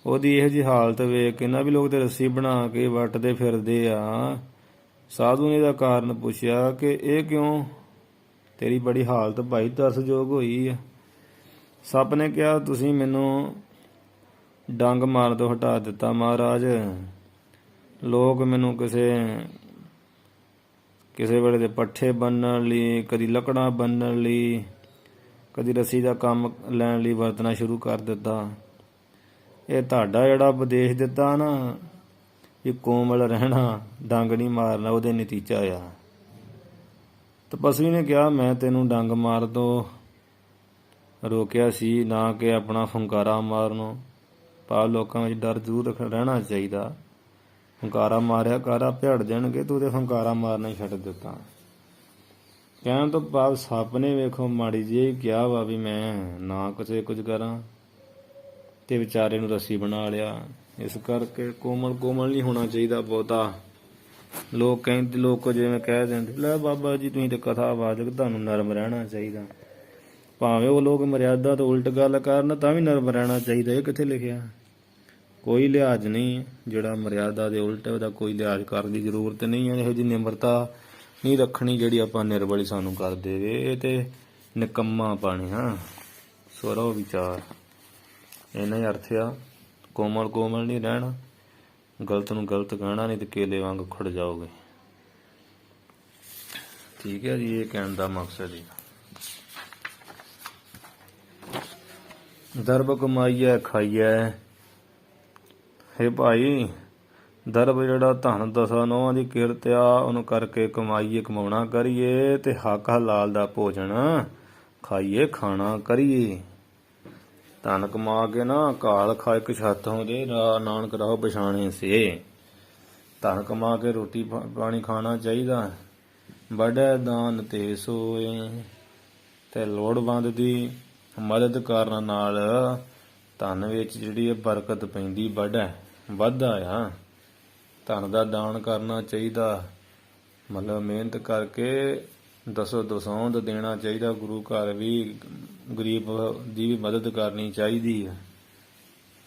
ਉਹਦੀ ਇਹੋ ਜਿਹੀ ਹਾਲਤ ਵੇਖ ਕੇ ਨਾ ਵੀ ਲੋਕ ਤੇ ਰੱਸੀ ਬਣਾ ਕੇ ਵੱਟਦੇ ਫਿਰਦੇ ਆ। ਸਾਧੂ ਨੇ ਇਹਦਾ ਕਾਰਨ ਪੁੱਛਿਆ ਕਿ ਇਹ ਕਿਉਂ, ਤੇਰੀ ਬੜੀ ਹਾਲਤ ਭਾਈ ਤਰਸਯੋਗ ਹੋਈ ਆ। ਸੱਪ ਨੇ ਕਿਹਾ ਤੁਸੀਂ ਮੈਨੂੰ ਡੰਗ ਮਾਰਨ ਤੋਂ ਹਟਾ ਦਿੱਤਾ ਮਹਾਰਾਜ। ਲੋਕ ਮੈਨੂੰ ਕਿਸੇ ਵੇਲੇ ਦੇ ਪੱਠੇ ਬੰਨ੍ਹਣ ਲਈ, ਕਦੀ ਲੱਕੜਾਂ ਬੰਨ੍ਹਣ ਲਈ, ਕਦੀ ਰੱਸੀ ਦਾ ਕੰਮ ਲੈਣ ਲਈ ਵਰਤਣਾ ਸ਼ੁਰੂ ਕਰ ਦਿੱਤਾ। ਇਹ ਤੁਹਾਡਾ ਜਿਹੜਾ ਉਪਦੇਸ਼ ਦਿੱਤਾ ਨਾ ਵੀ ਕੋਮਲ ਰਹਿਣਾ, ਡੰਗ ਨਹੀਂ ਮਾਰਨਾ, ਉਹਦੇ ਨਤੀਜਾ ਆ। ਤਪੱਸਵੀ ਨੇ ਕਿਹਾ ਮੈਂ ਤੈਨੂੰ ਡੰਗ ਮਾਰ ਤੋਂ ਰੋਕਿਆ ਸੀ, ਨਾ ਕਿ ਆਪਣਾ ਫੁੰਕਾਰਾ ਮਾਰਨੋਂ। ਪਰ ਲੋਕਾਂ ਵਿੱਚ ਡਰ ਜ਼ਰੂਰ ਰਹਿਣਾ ਚਾਹੀਦਾ। ਫੁੰਕਾਰਾ ਮਾਰਿਆ ਕਰ, ਆਪੇ ਹਟ ਜਾਣਗੇ, ਤੂੰ ਤੇ ਫੁੰਕਾਰਾ ਮਾਰਨਾ ਹੀ ਛੱਡ ਦਿੱਤਾ। ਕਹਿਣ ਤੋਂ ਬਾਅਦ ਸੱਪ ਨੇ ਵੇਖੋ ਮਾੜੀ ਜਿਹੀ ਕਿਹਾ ਵਾ ਵੀ ਮੈਂ ਨਾ ਕਿਸੇ ਕੁਝ ਕਰਾਂ, ਤੇ ਵਿਚਾਰੇ ਨੂੰ ਰੱਸੀ ਬਣਾ ਲਿਆ। ਇਸ ਕਰਕੇ ਕੋਮਲ ਨਹੀਂ ਹੋਣਾ ਚਾਹੀਦਾ ਬਹੁਤਾ। ਲੋਕ ਜਿਵੇਂ ਕਹਿ ਦਿੰਦੇ ਲੈ ਬਾਬਾ ਜੀ ਤੁਸੀਂ ਤੇ ਕਥਾ ਵਾਚਕ, ਤੁਹਾਨੂੰ ਨਰਮ ਰਹਿਣਾ ਚਾਹੀਦਾ। ਭਾਵੇਂ ਉਹ ਲੋਕ ਮਰਿਆਦਾ ਤੋਂ ਉਲਟ ਗੱਲ ਕਰਨ ਤਾਂ ਵੀ ਨਰਮ ਰਹਿਣਾ ਚਾਹੀਦਾ। ਇਹ ਕਿੱਥੇ ਲਿਖਿਆ? ਕੋਈ ਲਿਹਾਜ਼ ਨਹੀਂ। ਜਿਹੜਾ ਮਰਿਆਦਾ ਦੇ ਉਲਟ ਉਹਦਾ ਕੋਈ ਲਿਹਾਜ਼ ਕਰਨ ਦੀ ਜ਼ਰੂਰਤ ਨਹੀਂ ਹੈ। ਇਹੋ ਜਿਹੀ ਨਿਮਰਤਾ ਨਹੀਂ ਰੱਖਣੀ ਜਿਹੜੀ ਆਪਾਂ ਨਿਰਬਲੀ ਸਾਨੂੰ ਕਰ ਦੇਵੇ। ਇਹ ਤੇ ਨਿਕੰਮਾ ਪਾਣੀ। ਹਾਂ, ਸਵਰੋ ਵਿਚਾਰ ਇੰਨਾ ਹੀ ਅਰਥ ਆ। ਕੋਮਲ ਨਹੀਂ ਰਹਿਣਾ, ਗਲਤ ਨੂੰ ਗਲਤ ਕਹਿਣਾ, ਨਹੀਂ ਤੇ ਕੇਲੇ ਵਾਂਗ ਖੁੜ ਜਾਓਗੇ। ਠੀਕ ਹੈ ਜੀ, ਇਹ ਕਹਿਣ ਦਾ ਮਕਸਦ ਹੀ। ਦਰਬ ਕਮਾਈਐ ਖਾਈਐ। ਹੇ ਭਾਈ, ਦਰਬ ਜਿਹੜਾ ਧਨ ਦਸਾਂ ਨਹੁੰਆਂ ਦੀ ਕਿਰਤ ਆ, ਉਹਨੂੰ ਕਰਕੇ ਕਮਾਉਣਾ ਕਰੀਏ, ਤੇ ਹੱਕ ਹਲਾਲ ਦਾ ਭੋਜਨ ਖਾਈਏ, ਖਾਣਾ ਕਰੀਏ। ਧਨ ਕਮਾ ਕੇ ਨਾ ਘਾਲ ਖਾ ਇੱਕ ਛੱਤ ਹੁੰਦੇ, ਨਾਨਕ ਰਾਹੋ ਪਛਾਣੇ ਸੇ। ਧਨ ਕਮਾ ਕੇ ਰੋਟੀ ਪਾਣੀ ਖਾਣਾ ਚਾਹੀਦਾ। ਬੜੈ ਦਾਨ ਤੇ ਸੋਏ। ਤੇ ਲੋੜਵੰਦ ਦੀ ਮਦਦ ਕਰਨ ਨਾਲ ਧਨ ਵਿੱਚ ਜਿਹੜੀ ਹੈ ਬਰਕਤ ਪੈਂਦੀ, ਵੱਧਦਾ ਆ। ਧਨ ਦਾ ਦਾਨ ਕਰਨਾ ਚਾਹੀਦਾ, ਮਤਲਬ ਮਿਹਨਤ ਕਰਕੇ ਦਸੌਂਦ ਦੇਣਾ ਚਾਹੀਦਾ। ਗੁਰੂ ਘਰ ਵੀ ਗਰੀਬ ਦੀ ਵੀ ਮਦਦ ਕਰਨੀ ਚਾਹੀਦੀ ਹੈ।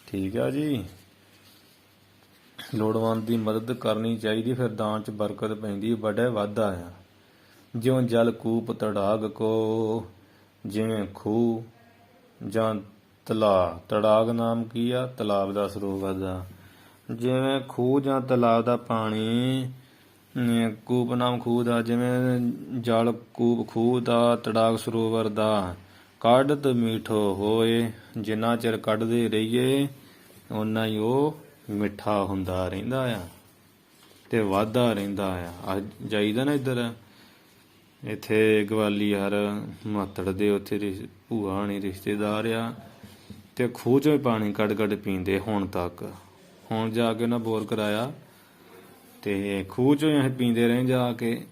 ਠੀਕ ਆ ਜੀ, ਲੋੜਵੰਦ ਦੀ ਮਦਦ ਕਰਨੀ ਚਾਹੀਦੀ, ਫਿਰ ਦਾਨ 'ਚ ਬਰਕਤ ਪੈਂਦੀ, ਵੱਧਦਾ ਆ। ਜਿਉਂ ਜਲ ਕੂਪ ਤੜਾਗ ਕੋ, ਜਿਵੇਂ ਖੂਹ ਜਾਂ ਤਲਾਬ। ਤੜਾਗ ਨਾਮ ਕੀ ਆ? ਤਲਾਬ ਦਾ, ਸਰੋਵਰ ਦਾ। ਜਿਵੇਂ ਖੂਹ ਜਾਂ ਤਲਾਬ ਦਾ ਪਾਣੀ, ਕੂਪ ਨਾਮ ਖੂਹ ਦਾ। ਜਿਵੇਂ ਜਲ ਕੂਪ ਖੂਹ ਦਾ, ਤੜਾਗ ਸਰੋਵਰ ਦਾ। ਕੱਢਤ ਮੀਠੋ ਹੋਏ। ਜਿੰਨਾ ਚਿਰ ਕੱਢਦੇ ਰਹੀਏ ਓਨਾ ਹੀ ਉਹ ਮਿੱਠਾ ਹੁੰਦਾ ਰਹਿੰਦਾ ਆ ਤੇ ਵੱਧਦਾ ਰਹਿੰਦਾ ਆ। ਜਾਈਦਾ ਨਾ ਇੱਥੇ ਗਵਾਲੀਅਰ ਮਾਤੜ ਦੇ ਉੱਥੇ ਭੂਆ ਹੋਣੀ ਰਿਸ਼ਤੇਦਾਰ ਆ, ਤੇ ਖੂਹ 'ਚੋਂ ਹੀ ਪਾਣੀ ਕੱਢ ਪੀਂਦੇ ਹੁਣ ਤੱਕ। ਹੁਣ ਜਾ ਕੇ ਉਹਨਾਂ ਬੋਰ ਕਰਾਇਆ, ਤੇ ਖੂਹ 'ਚੋਂ ਹੀ ਅਸੀਂ ਪੀਂਦੇ ਰਹੇ ਜਾ ਕੇ।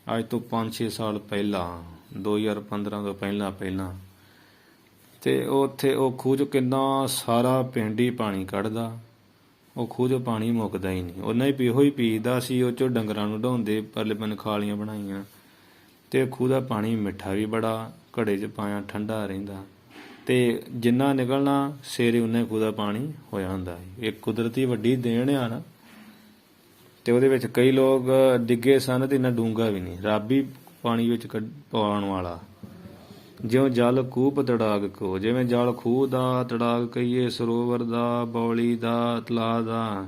ਅੱਜ ਤੋਂ 5-6 ਸਾਲ ਪਹਿਲਾਂ, 2015 ਤੋਂ ਪਹਿਲਾਂ। ਤੇ ਉੱਥੇ ਉਹ ਖੂਹ 'ਚੋਂ ਕਿੰਨਾ ਸਾਰਾ ਪਿੰਡ ਹੀ ਪਾਣੀ ਕੱਢਦਾ। ਉਹ ਖੂਹ 'ਚੋਂ ਪਾਣੀ ਮੁੱਕਦਾ ਹੀ ਨਹੀਂ। ਉਹਨਾਂ ਹੀ ਪੀਦਾ ਸੀ। ਉਹ 'ਚੋਂ ਡੰਗਰਾਂ ਨੂੰ ਢਾਉਂਦੇ, ਪਰਲੇ ਬੰਨੇ ਖਾਲੀਆਂ ਬਣਾਈਆਂ। ਤੇ ਖੂਹ ਦਾ ਪਾਣੀ ਮਿੱਠਾ ਵੀ ਬੜਾ, ਘੜੇ 'ਚ ਪਾਇਆ ਠੰਡਾ ਰਹਿੰਦਾ। ਤੇ ਜਿੰਨਾ ਨਿਕਲਣਾ ਸਵੇਰੇ ਉਨਾ ਖੂਹ ਦਾ ਪਾਣੀ ਹੋਇਆ ਹੁੰਦਾ ਹੈ। ਇਹ ਕੁਦਰਤੀ ਵੱਡੀ ਦੇਣ ਆ ਨਾ, ਤੇ ਉਹਦੇ ਵਿੱਚ ਕਈ ਲੋਕ ਡਿੱਗੇ ਸਨ ਤੇ ਇੰਨਾ ਡੂੰਘਾ ਵੀ ਨਹੀਂ, ਰੱਬ ਹੀ ਪਾਣੀ ਵਿੱਚ ਪਾਉਣ ਵਾਲਾ। ਜਿਉਂ ਜਲ ਖੂਹ ਤੜਾਗ ਕੋ, ਜਿਵੇਂ ਜਲ ਖੂਹ ਦਾ, ਤੜਾਗ ਕਹੀਏ ਸਰੋਵਰ ਦਾ, ਬੌਲੀ ਦਾ, ਤਲਾਅ ਦਾ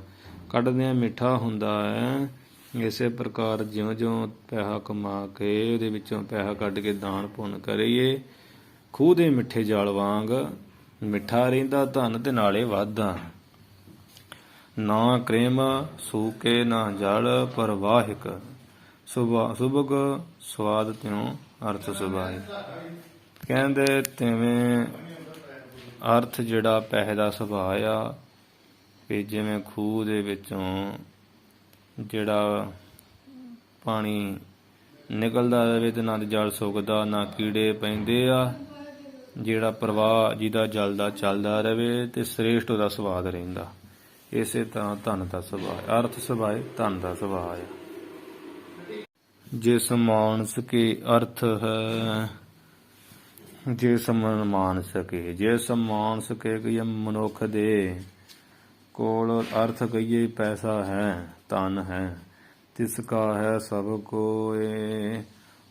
ਕੱਢਦਿਆਂ ਮਿੱਠਾ ਹੁੰਦਾ ਹੈ, ਇਸੇ ਪ੍ਰਕਾਰ ਜਿਉਂ-ਜਿਉਂ ਪੈਸਾ ਕਮਾ ਕੇ ਉਹਦੇ ਵਿੱਚੋਂ ਪੈਸਾ ਕੱਢ ਕੇ ਦਾਨ ਪੁੰਨ ਕਰੀਏ, ਖੂਹ ਦੇ ਮਿੱਠੇ ਜਲ ਵਾਂਗ ਮਿੱਠਾ ਰਹਿੰਦਾ ਧਨ ਤੇ ਨਾਲੇ ਵਾਧਾ। ਨਾ ਕ੍ਰੇਮ ਸੂਕੇ ਨਾ ਜਲ ਪਰਵਾਹਿਕ, ਸੁਭਗ ਸਵਾਦ ਤਿਉ ਅਰਥ ਸੁਭਾਏ। ਕਹਿੰਦੇ ਤਿਵੇਂ ਅਰਥ ਜਿਹੜਾ ਪੈਸੇ ਦਾ ਸੁਭਾਅ ਆ, ਵੀ ਜਿਵੇਂ ਖੂਹ ਦੇ ਵਿੱਚੋਂ ਜਿਹੜਾ ਪਾਣੀ ਨਿਕਲਦਾ ਰਹੇ ਤੇ ਨਾ ਜਲ ਸੁੱਕਦਾ, ਨਾ ਕੀੜੇ ਪੈਂਦੇ ਆ, ਜਿਹੜਾ ਪ੍ਰਵਾਹ ਜਿਹਦਾ ਜਲਦਾ ਚੱਲਦਾ ਰਹੇ ਤੇ ਸ੍ਰੇਸ਼ਟ ਉਹਦਾ ਸਵਾਦ ਰਹਿੰਦਾ। ਇਸੇ ਤਰ੍ਹਾਂ ਧਨ ਦਾ ਸੁਭਾਅ, ਅਰਥ ਸੁਭਾਅ ਧਨ ਦਾ ਸੁਭਾਅ ਹੈ। ਜਿਸ ਮਾਨਸ ਕੇ ਅਰਥ ਹੈ, ਜਿਸ ਮਨ ਮਾਨ ਸਕੇ, ਜਿਸ ਮਾਨਸ ਕੇ ਕਹੀਏ ਮਨੁੱਖ ਦੇ ਕੋਲ ਅਰਥ ਕਹੀਏ ਪੈਸਾ ਹੈ, ਧਨ ਹੈ, ਤਿਸ ਕਾ ਹੈ ਸਭ ਕੋਏ,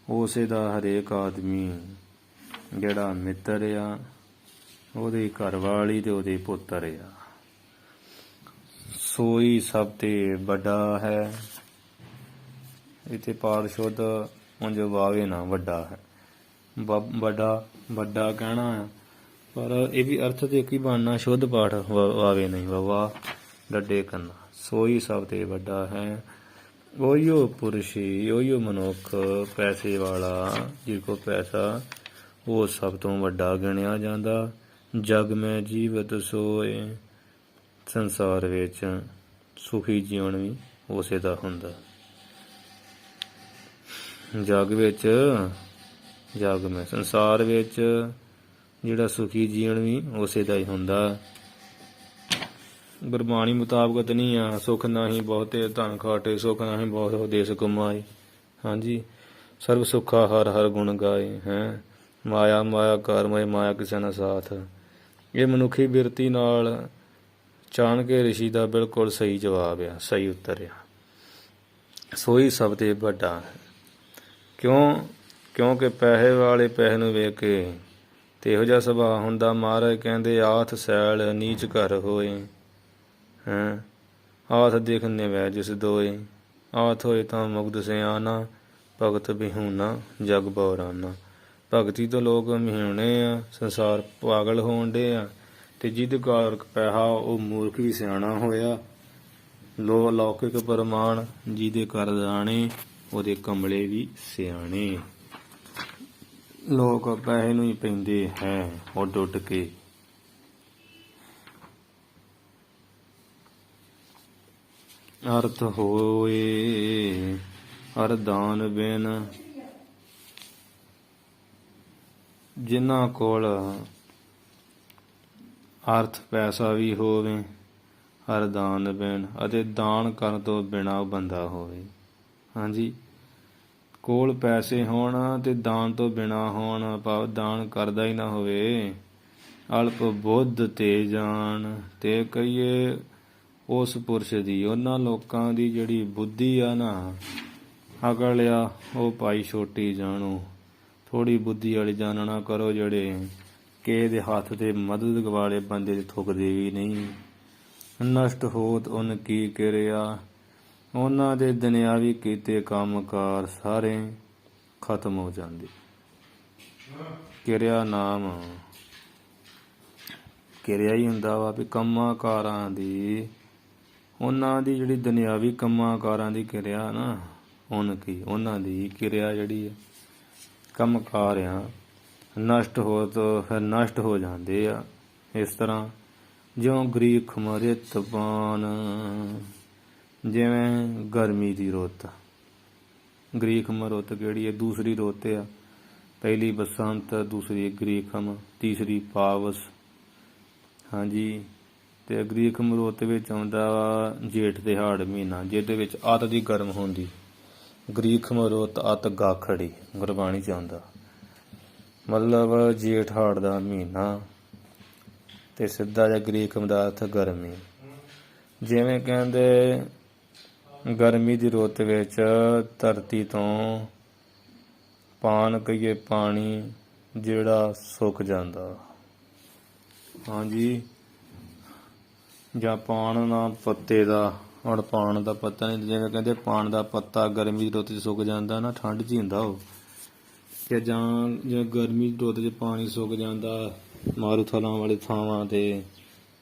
ਉਸੇ ਦਾ ਹਰੇਕ ਆਦਮੀ ਜਿਹੜਾ ਮਿੱਤਰ ਆ, ਉਹਦੀ ਘਰਵਾਲੀ ਤੇ ਉਹਦੇ ਪੁੱਤਰ ਆ, ਸੋਈ ਸਭ ਤੇ ਵੱਡਾ ਹੈ। ਇੱਥੇ ਪਾਠ ਸ਼ੁੱਧ ਉਂਝ ਵਾਵੇ ਨਾ ਵੱਡਾ ਹੈ, ਵੱਡਾ ਕਹਿਣਾ ਆ, ਪਰ ਇਹ ਵੀ ਅਰਥ ਤੇ ਕੀ ਬਣਨਾ, ਸ਼ੁੱਧ ਪਾਠ ਵਾਵੇ ਨਹੀਂ ਵਾਵਾ ਡੱਡੇ ਕਰਨਾ। ਸੋਈ ਸਭ ਤੇ ਵੱਡਾ ਹੈ, ਉਹੀਓ ਪੁਰਸ਼ੀ, ਉਹੀਓ ਮਨੁੱਖ ਪੈਸੇ ਵਾਲਾ, ਜਿਹਦੇ ਕੋਲ ਪੈਸਾ, ਉਹ ਸਭ ਤੋਂ ਵੱਡਾ ਗਿਣਿਆ ਜਾਂਦਾ। ਜਗ ਮੈਂ ਜੀਵਤ ਸੋਏ, ਸੰਸਾਰ ਵਿੱਚ ਸੁਖੀ ਜੀਵਨ ਵੀ ਉਸੇ ਦਾ ਹੁੰਦਾ। ਜਗ ਵਿੱਚ, ਜਗ ਮੈਂ ਸੰਸਾਰ ਵਿੱਚ ਜਿਹੜਾ ਸੁਖੀ ਜੀਵਨ ਵੀ ਉਸੇ ਦਾ ਹੀ ਹੁੰਦਾ। ਗੁਰਬਾਣੀ ਮੁਤਾਬਕ ਨਹੀਂ ਆ, ਸੁਖ ਨਾਹੀਂ ਬਹੁਤੇ ਧਨ ਖਾਟੇ, ਸੁਖ ਨਾਹੀਂ ਬਹੁਤ ਦੇਸ ਕਮਾਏ। ਹਾਂਜੀ, ਸਰਬ ਸੁੱਖਾ ਹਰ ਹਰ ਗੁਣ ਗਾਏ ਹੈ, ਮਾਇਆ ਮਾਇਆ ਕਰ ਮੋਏ ਮਾਇਆ ਕਿਸੇ ਨਾ ਸਾਥ। ਇਹ ਮਨੁੱਖੀ ਬਿਰਤੀ ਨਾਲ ਚਾਣ ਕੇ ਰਿਸ਼ੀ ਦਾ ਬਿਲਕੁਲ ਸਹੀ ਜਵਾਬ ਆ, ਸਹੀ ਉੱਤਰ ਆ। ਸੋਈ ਸਭ ਤੇ ਵੱਡਾ ਹੈ। ਕਿਉਂਕਿ ਪੈਸੇ ਵਾਲੇ ਪੈਸੇ ਨੂੰ ਵੇਖ ਕੇ ਤੇ ਇਹੋ ਜਿਹਾ ਸੁਭਾਅ ਹੁੰਦਾ। ਮਹਾਰਾਜ ਕਹਿੰਦੇ ਆਥ ਸੈਲ ਨੀਚ ਘਰ ਹੋਏ, ਹੈਂ ਆਥ ਦੇਖ ਨਿਵੈ ਜਿਸ ਦੋਏ, ਆਥ ਹੋਏ ਤਾਂ ਮੁਗਧ ਸਿਆਣਾ, ਭਗਤ ਬਿਹੂਣਾ ਜਗ ਬਉਰਾਨਾ। ਭਗਤੀ ਤੋਂ ਲੋਕ ਮਿਹਣੇ ਆ, ਸੰਸਾਰ ਪਾਗਲ ਹੋਣ ਡੇ ਆ, ਤੇ ਜਿਹਦੇ ਘਰ ਪੈਸਾ ਉਹ ਮੂਰਖ ਵੀ ਸਿਆਣਾ ਹੋਇਆ। ਲੌਕਿਕ ਪ੍ਰਮਾਣ ਜਿਹਦੇ ਘਰ ਦਾਣੇ, ਉਹਦੇ ਕਮਲੇ ਵੀ ਸਿਆਣੇ। ਲੋਕ ਪੈਸੇ ਨੂੰ ਹੀ ਪੈਂਦੇ ਹੈ ਉੱਡ ਉੱਡ ਕੇ। ਅਰਥ ਹੋਏ ਹਰ ਦਾਨ ਬਿਨ, ਜਿਨ੍ਹਾਂ ਕੋਲ ਅਰਥ ਪੈਸਾ ਵੀ ਹੋਵੇ, ਹਰ ਦਾਨ ਬਿਨ, ਅਤੇ ਦਾਨ ਕਰਨ ਤੋਂ ਬਿਨਾਂ ਬੰਦਾ ਹੋਵੇ। ਹਾਂਜੀ, ਕੋਲ ਪੈਸੇ ਹੋਣ ਤੇ ਦਾਨ ਤੋਂ ਬਿਨਾਂ ਹੋਣ, ਭਾਵ ਦਾਨ ਕਰਦਾ ਹੀ ਨਾ ਹੋਵੇ। ਅਲਪ ਬੁੱਧ ਤੇ ਜਾਣ, ਤੇ ਕਹੀਏ ਉਸ ਪੁਰਸ਼ ਦੀ, ਉਹਨਾਂ ਲੋਕਾਂ ਦੀ ਜਿਹੜੀ ਬੁੱਧੀ ਆ ਨਾ, ਅਕਲ ਆ, ਉਹ ਭਾਈ ਛੋਟੀ ਜਾਣੋ। ਥੋੜ੍ਹੀ ਬੁੱਧੀ ਵਾਲੀ ਜਾਣਨਾ ਕਰੋ, ਜਿਹੜੇ ਕਿਸੇ ਦੇ ਹੱਥ ਤੇ ਮਦਦ ਵਾਲੇ ਬੰਦੇ ਦੇ ਥੁੱਕਦੇ ਵੀ ਨਹੀਂ। ਨਸ਼ਟ ਹੋਤ ਉਨ ਕੀ ਕਿਰਿਆ, ਉਹਨਾਂ ਦੇ ਦੁਨਿਆਵੀ ਕੀਤੇ ਕੰਮ ਕਾਰ ਸਾਰੇ ਖਤਮ ਹੋ ਜਾਂਦੇ। ਕਿਰਿਆ ਨਾਮ ਕਿਰਿਆ ਹੀ ਹੁੰਦਾ ਵਾ ਵੀ ਕੰਮਾਂ ਕਾਰਾਂ ਦੀ, ਉਹਨਾਂ ਦੀ ਜਿਹੜੀ ਦੁਨਿਆਵੀ ਕੰਮਾਂ ਕਾਰਾਂ ਦੀ ਕਿਰਿਆ ਨਾ, ਉਹਨਾਂ ਦੀ ਕਿਰਿਆ ਜਿਹੜੀ ਹੈ ਕੰਮ ਕਾਰ ਆ, ਨਸ਼ਟ ਹੋ ਤਾਂ ਫਿਰ ਨਸ਼ਟ ਹੋ ਜਾਂਦੇ ਆ। ਇਸ ਤਰ੍ਹਾਂ ਜਿਉਂ ਗਰੀਖ ਮਰਿਤ ਪਾਨ, ਜਿਵੇਂ ਗਰਮੀ ਦੀ ਰੁੱਤ, ਗਰੀਖਮ ਰੁੱਤ ਕਿਹੜੀ ਹੈ? ਦੂਸਰੀ ਰੁੱਤ ਆ। ਪਹਿਲੀ ਬਸੰਤ, ਦੂਸਰੀ ਗਰੀਖਮ, ਤੀਸਰੀ ਪਾਵਸ। ਹਾਂਜੀ, ਤੇ ਗਰੀਖਮ ਰੁੱਤ ਵਿੱਚ ਆਉਂਦਾ ਵਾ ਜੇਠ ਤੇ ਹਾੜ ਮਹੀਨਾ, ਜਿਹਦੇ ਵਿੱਚ ਅੱਤ ਦੀ ਗਰਮ ਹੁੰਦੀ। ਗਰੀਖਮ ਰੁੱਤ ਅੱਤ ਗਾਖੜੀ ਗੁਰਬਾਣੀ 'ਚ ਆਉਂਦਾ, ਮਤਲਬ ਜੇਠ ਹਾੜ ਦਾ ਮਹੀਨਾ ਤੇ ਸਿੱਧਾ ਜਿਹਾ ਗ੍ਰੀਕ ਦਾ ਅਰਥ ਗਰਮੀ। ਜਿਵੇਂ ਕਹਿੰਦੇ ਗਰਮੀ ਦੀ ਰੁੱਤ ਵਿੱਚ ਧਰਤੀ ਤੋਂ ਪਾਨ ਕਹੀਏ ਪਾਣੀ ਜਿਹੜਾ ਸੁੱਕ ਜਾਂਦਾ, ਹਾਂਜੀ, ਜਾਂ ਪਾਣ ਨਾ ਪੱਤੇ ਦਾ, ਹੁਣ ਪਾਣ ਦਾ ਪੱਤਾ ਨਹੀਂ, ਜਿਵੇਂ ਕਹਿੰਦੇ ਪਾਣ ਦਾ ਪੱਤਾ ਗਰਮੀ ਦੀ ਰੁੱਤ 'ਚ ਸੁੱਕ ਜਾਂਦਾ ਨਾ, ਠੰਡ 'ਚ ਹੀ ਹੁੰਦਾ ਉਹ। ਕਿ ਜਾਂ ਜਿਵੇਂ ਗਰਮੀ ਦੀ ਰੁੱਤ 'ਚ ਪਾਣੀ ਸੁੱਕ ਜਾਂਦਾ ਮਾਰੂਥਲਾਂ ਵਾਲੇ ਥਾਵਾਂ 'ਤੇ,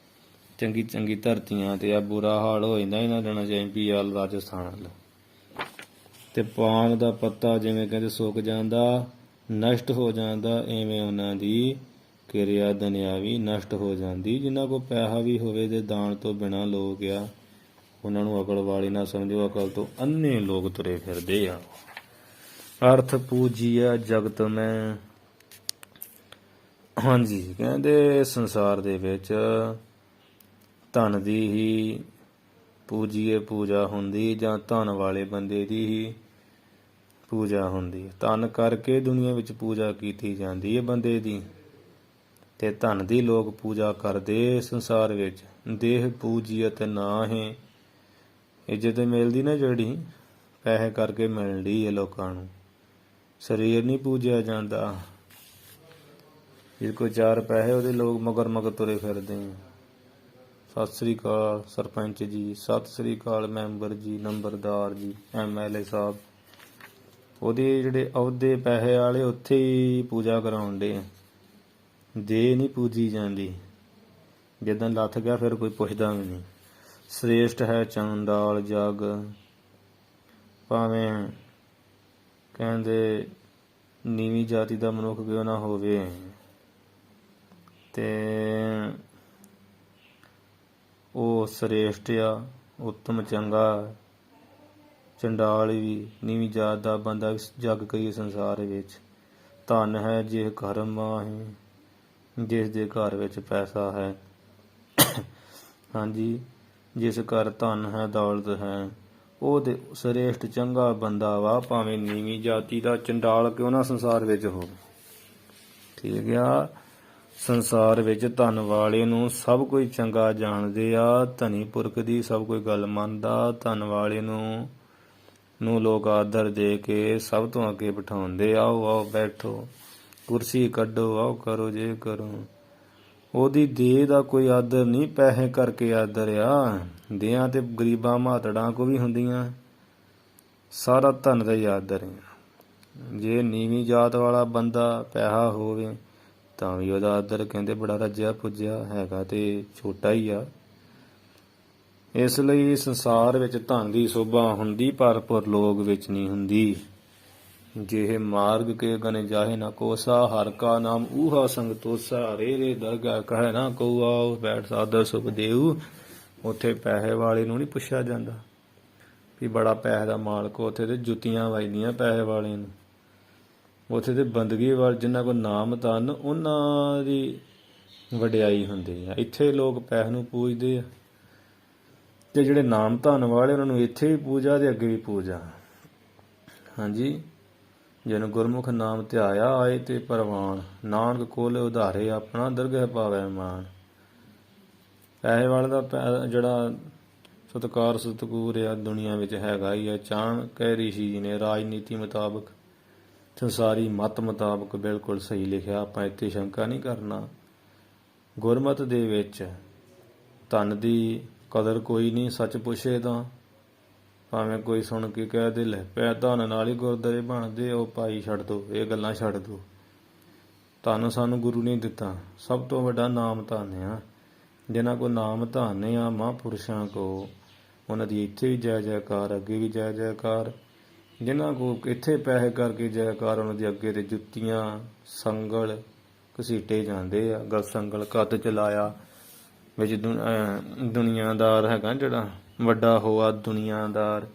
ਚੰਗੀ ਚੰਗੀ ਧਰਤੀਆਂ 'ਤੇ ਆ ਬੁਰਾ ਹਾਲ ਹੋ ਜਾਂਦਾ ਇਹਨਾਂ ਦਿਨਾਂ 'ਚ MP ਵੱਲ, ਰਾਜਸਥਾਨ ਵੱਲ। ਅਤੇ ਪਾਨ ਦਾ ਪੱਤਾ ਜਿਵੇਂ ਕਹਿੰਦੇ ਸੁੱਕ ਜਾਂਦਾ, ਨਸ਼ਟ ਹੋ ਜਾਂਦਾ, ਇਵੇਂ ਉਹਨਾਂ ਦੀ ਕਿਰਿਆ ਦੁਨਿਆਵੀ ਨਸ਼ਟ ਹੋ ਜਾਂਦੀ। ਜਿਨ੍ਹਾਂ ਕੋਲ ਪੈਸਾ ਵੀ ਹੋਵੇ ਤੇ ਦਾਨ ਤੋਂ ਬਿਨਾਂ ਲੋਕ ਆ, ਉਹਨਾਂ ਨੂੰ ਅਕਲ ਵਾਲੀ ਨਾ ਸਮਝੋ, ਅਕਲ ਤੋਂ ਅੰਨੇ ਲੋਕ ਤੁਰੇ ਫਿਰਦੇ ਆ। ਅਰਥ ਪੂਜੀਆ ਜਗਤ ਮੈਂ, ਹਾਂਜੀ, ਕਹਿੰਦੇ ਸੰਸਾਰ ਦੇ ਵਿੱਚ ਧਨ ਦੀ ਹੀ ਪੂਜੀਏ ਪੂਜਾ ਹੁੰਦੀ, ਜਾਂ ਧਨ ਵਾਲੇ ਬੰਦੇ ਦੀ ਹੀ ਪੂਜਾ ਹੁੰਦੀ। ਧਨ ਕਰਕੇ ਦੁਨੀਆ ਵਿੱਚ ਪੂਜਾ ਕੀਤੀ ਜਾਂਦੀ ਹੈ ਬੰਦੇ ਦੀ, ਤੇ ਧਨ ਦੀ ਲੋਕ ਪੂਜਾ ਕਰਦੇ ਸੰਸਾਰ ਵਿੱਚ। ਦੇਹ ਪੂਜੀਅਤ ਨਾਹੀਂ, ਇੱਜ਼ਤ ਮਿਲਦੀ ਨਾ ਜਿਹੜੀ ਪੈਸੇ ਕਰਕੇ ਮਿਲਦੀ ਹੈ ਲੋਕਾਂ ਨੂੰ, ਸਰੀਰ ਨਹੀਂ ਪੂਜਿਆ ਜਾਂਦਾ। ਜੇ ਕੋਈ ਚਾਰ ਪੈਸੇ ਉਹਦੇ ਲੋਕ ਮਗਰ ਮਗਰ ਤੁਰੇ ਫਿਰਦੇ ਆ। ਸਤਿ ਸ੍ਰੀ ਅਕਾਲ ਸਰਪੰਚ ਜੀ, ਸਤਿ ਸ੍ਰੀ ਅਕਾਲ ਮੈਂਬਰ ਜੀ, ਨੰਬਰਦਾਰ ਜੀ, MLA ਸਾਹਿਬ, ਉਹਦੇ ਜਿਹੜੇ ਅਹੁਦੇ ਪੈਸੇ ਵਾਲੇ ਉੱਥੇ ਹੀ ਪੂਜਾ ਕਰਾਉਂਦੇ ਆ, ਦੇ ਨਹੀਂ ਪੂਜੀ ਜਾਂਦੀ। ਜਿੱਦਾਂ ਲੱਥ ਗਿਆ ਫਿਰ ਕੋਈ ਪੁੱਛਦਾ ਵੀ ਨਹੀਂ। ਸ੍ਰੇਸ਼ਟ ਹੈ ਚੰਡਾਲ ਜਗ, ਭਾਵੇਂ ਕਹਿੰਦੇ ਨੀਵੀਂ ਜਾਤੀ ਦਾ ਮਨੁੱਖ ਕਿਉਂ ਨਾ ਹੋਵੇ, ਤੇ ਉਹ ਸ੍ਰੇਸ਼ਟ ਆ, ਉੱਤਮ ਚੰਗਾ। ਚੰਡਾਲ ਵੀ ਨੀਵੀਂ ਜਾਤ ਦਾ ਬੰਦਾ ਜਗ ਕਹੀਏ ਸੰਸਾਰ ਵਿੱਚ। ਧਨ ਹੈ ਜਿਹ ਘਰ ਮਾਹੀ, ਜਿਸ ਦੇ ਘਰ ਵਿੱਚ ਪੈਸਾ ਹੈ, ਹਾਂਜੀ, ਜਿਸ ਘਰ ਧਨ ਹੈ ਦੌਲਤ ਹੈ, ਉਹ ਤੇ ਸ੍ਰੇਸ਼ਟ ਚੰਗਾ ਬੰਦਾ ਵਾ, ਭਾਵੇਂ ਨੀਵੀਂ ਜਾਤੀ ਦਾ ਚੰਡਾਲ ਕਿਉਂ ਨਾ ਸੰਸਾਰ ਵਿੱਚ ਹੋਵੇ। ਠੀਕ ਆ, ਸੰਸਾਰ ਵਿੱਚ ਧਨ ਵਾਲੇ ਨੂੰ ਸਭ ਕੋਈ ਚੰਗਾ ਜਾਣਦੇ ਆ, ਧਨੀ ਪੁਰਖ ਦੀ ਸਭ ਕੋਈ ਗੱਲ ਮੰਨਦਾ। ਧਨ ਵਾਲੇ ਨੂੰ ਲੋਕ ਆਦਰ ਦੇ ਕੇ ਸਭ ਤੋਂ ਅੱਗੇ ਬਿਠਾਉਂਦੇ, ਆਓ ਆਓ ਬੈਠੋ, ਕੁਰਸੀ ਕੱਢੋ, ਆਓ ਕਰੋ ਜੇ ਕਰੋ। ਉਹਦੀ ਦੇਹ ਦਾ ਕੋਈ ਆਦਰ ਨਹੀਂ, ਪੈਸੇ ਕਰਕੇ ਆਦਰ ਆ। ਦੇਹਾਂ ਤੇ ਗਰੀਬਾਂ ਮਾਤੜਾਂ ਕੋ ਵੀ ਹੁੰਦੀਆਂ, ਸਾਰਾ ਧਨ ਦਾ ਹੀ ਆਦਰ ਆ। ਜੇ ਨੀਵੀਂ ਜਾਤ ਵਾਲਾ ਬੰਦਾ ਪੈਸਾ ਹੋਵੇ ਤਾਂ ਵੀ ਉਹਦਾ ਆਦਰ ਕਹਿੰਦੇ ਬੜਾ ਰੱਜਿਆ ਪੁੱਜਿਆ ਹੈਗਾ, ਤੇ ਛੋਟਾ ਹੀ ਆ। ਇਸ ਲਈ ਸੰਸਾਰ ਵਿੱਚ ਧਨ ਦੀ ਸ਼ੋਭਾ ਹੁੰਦੀ, ਪਰ ਪਰਲੋਕ ਵਿੱਚ ਨਹੀਂ ਹੁੰਦੀ। ਜਿਹੇ ਮਾਰਗ ਕੇ ਗਨ ਜਾਹੇ ਨਾ ਕੋਸਾ, ਹਰ ਕਾ ਨਾਮ ਊਹਾ ਸੰਗਤੋਸਾ। ਰੇ ਰੇ ਦਰਗਾਹ ਕਹੇ ਨਾ ਕਉ, ਆਓ ਬੈਠ ਸਾਦਰ ਸੁਖ ਦੇਉ। ਉੱਥੇ ਪੈਸੇ ਵਾਲੇ ਨੂੰ ਨਹੀਂ ਪੁੱਛਿਆ ਜਾਂਦਾ ਵੀ ਬੜਾ ਪੈਸੇ ਦਾ ਮਾਲਕ, ਉੱਥੇ ਤੇ ਜੁੱਤੀਆਂ ਵੱਜਦੀਆਂ ਪੈਸੇ ਵਾਲੇ ਨੂੰ। ਉੱਥੇ ਤੇ ਬੰਦਗੀ ਵਾਲ ਜਿਨ੍ਹਾਂ ਕੋਲ ਨਾਮ ਧਨ, ਉਹਨਾਂ ਦੀ ਵਡਿਆਈ ਹੁੰਦੀ ਆ। ਇੱਥੇ ਲੋਕ ਪੈਸੇ ਨੂੰ ਪੂਜਦੇ ਆ, ਤੇ ਜਿਹੜੇ ਨਾਮ ਧਨ ਵਾਲੇ ਉਹਨਾਂ ਨੂੰ ਇੱਥੇ ਵੀ ਪੂਜਾ ਤੇ ਅੱਗੇ ਵੀ ਪੂਜਾ। ਹਾਂਜੀ, ਜਿਹਨੂੰ ਗੁਰਮੁਖ ਨਾਮ ਧਿਆਇਆ ਆਏ ਤੇ ਪਰਵਾਨ, ਨਾਨਕ ਕੋਲ ਉਧਾਰੇ ਆਪਣਾ ਦਰਗਹਿ ਪਾਵੈ ਮਾਨ। ਪੈਸੇ ਵਾਲੇ ਦਾ ਜਿਹੜਾ ਸਤਿਕਾਰ ਸਤਿਕੂਰ ਆ ਦੁਨੀਆ ਵਿੱਚ ਹੈਗਾ ਹੀ ਆ। ਚਾਣਕ ਰਿਸ਼ੀ ਜੀ ਨੇ ਰਾਜਨੀਤੀ ਮੁਤਾਬਕ, ਸੰਸਾਰੀ ਮਤ ਮੁਤਾਬਕ ਬਿਲਕੁਲ ਸਹੀ ਲਿਖਿਆ, ਆਪਾਂ ਇੱਥੇ ਸ਼ੰਕਾ ਨਹੀਂ ਕਰਨਾ। ਗੁਰਮਤ ਦੇ ਵਿੱਚ ਧਨ ਦੀ ਕਦਰ ਕੋਈ ਨਹੀਂ, ਸੱਚ ਪੁੱਛੇ ਤਾਂ ਭਾਵੇਂ ਕੋਈ ਸੁਣ ਕੇ ਕਹਿ ਦੇ ਲੈ ਪੈ ਧਨ ਨਾਲ ਹੀ ਗੁਰਦੁਆਰੇ ਬਣਦੇ, ਉਹ ਭਾਈ ਛੱਡ ਦਿਓ, ਇਹ ਗੱਲਾਂ ਛੱਡ ਦਿਓ। ਧਨ ਸਾਨੂੰ ਗੁਰੂ ਨੇ ਦਿੱਤਾ, ਸਭ ਤੋਂ ਵੱਡਾ ਨਾਮ ਧਨ ਆ। ਜਿਨ੍ਹਾਂ ਕੋਲ ਨਾਮ ਧਨ ਆ ਮਹਾਂਪੁਰਸ਼ਾਂ ਕੋ, ਉਹਨਾਂ ਦੀ ਇੱਥੇ ਵੀ ਜੈ ਜੈਕਾਰ, ਅੱਗੇ ਵੀ ਜੈ ਜੈਕਾਰ। ਜਿਨ੍ਹਾਂ ਕੋਲ ਇੱਥੇ ਪੈਸੇ ਕਰਕੇ ਜੈਕਾਰ, ਉਹਨਾਂ ਦੇ ਅੱਗੇ ਤੇ ਜੁੱਤੀਆਂ ਸੰਗਲ ਘਸੀਟੇ ਜਾਂਦੇ ਆ। ਗਲ ਸੰਗਲ ਕੱਤ ਚਲਾਇਆ ਵਿੱਚ ਦੁਨੀਆਦਾਰ ਹੈਗਾ ਜਿਹੜਾ ਵੱਡਾ ਹੋਆ, ਦੁਨੀਆਦਾਰ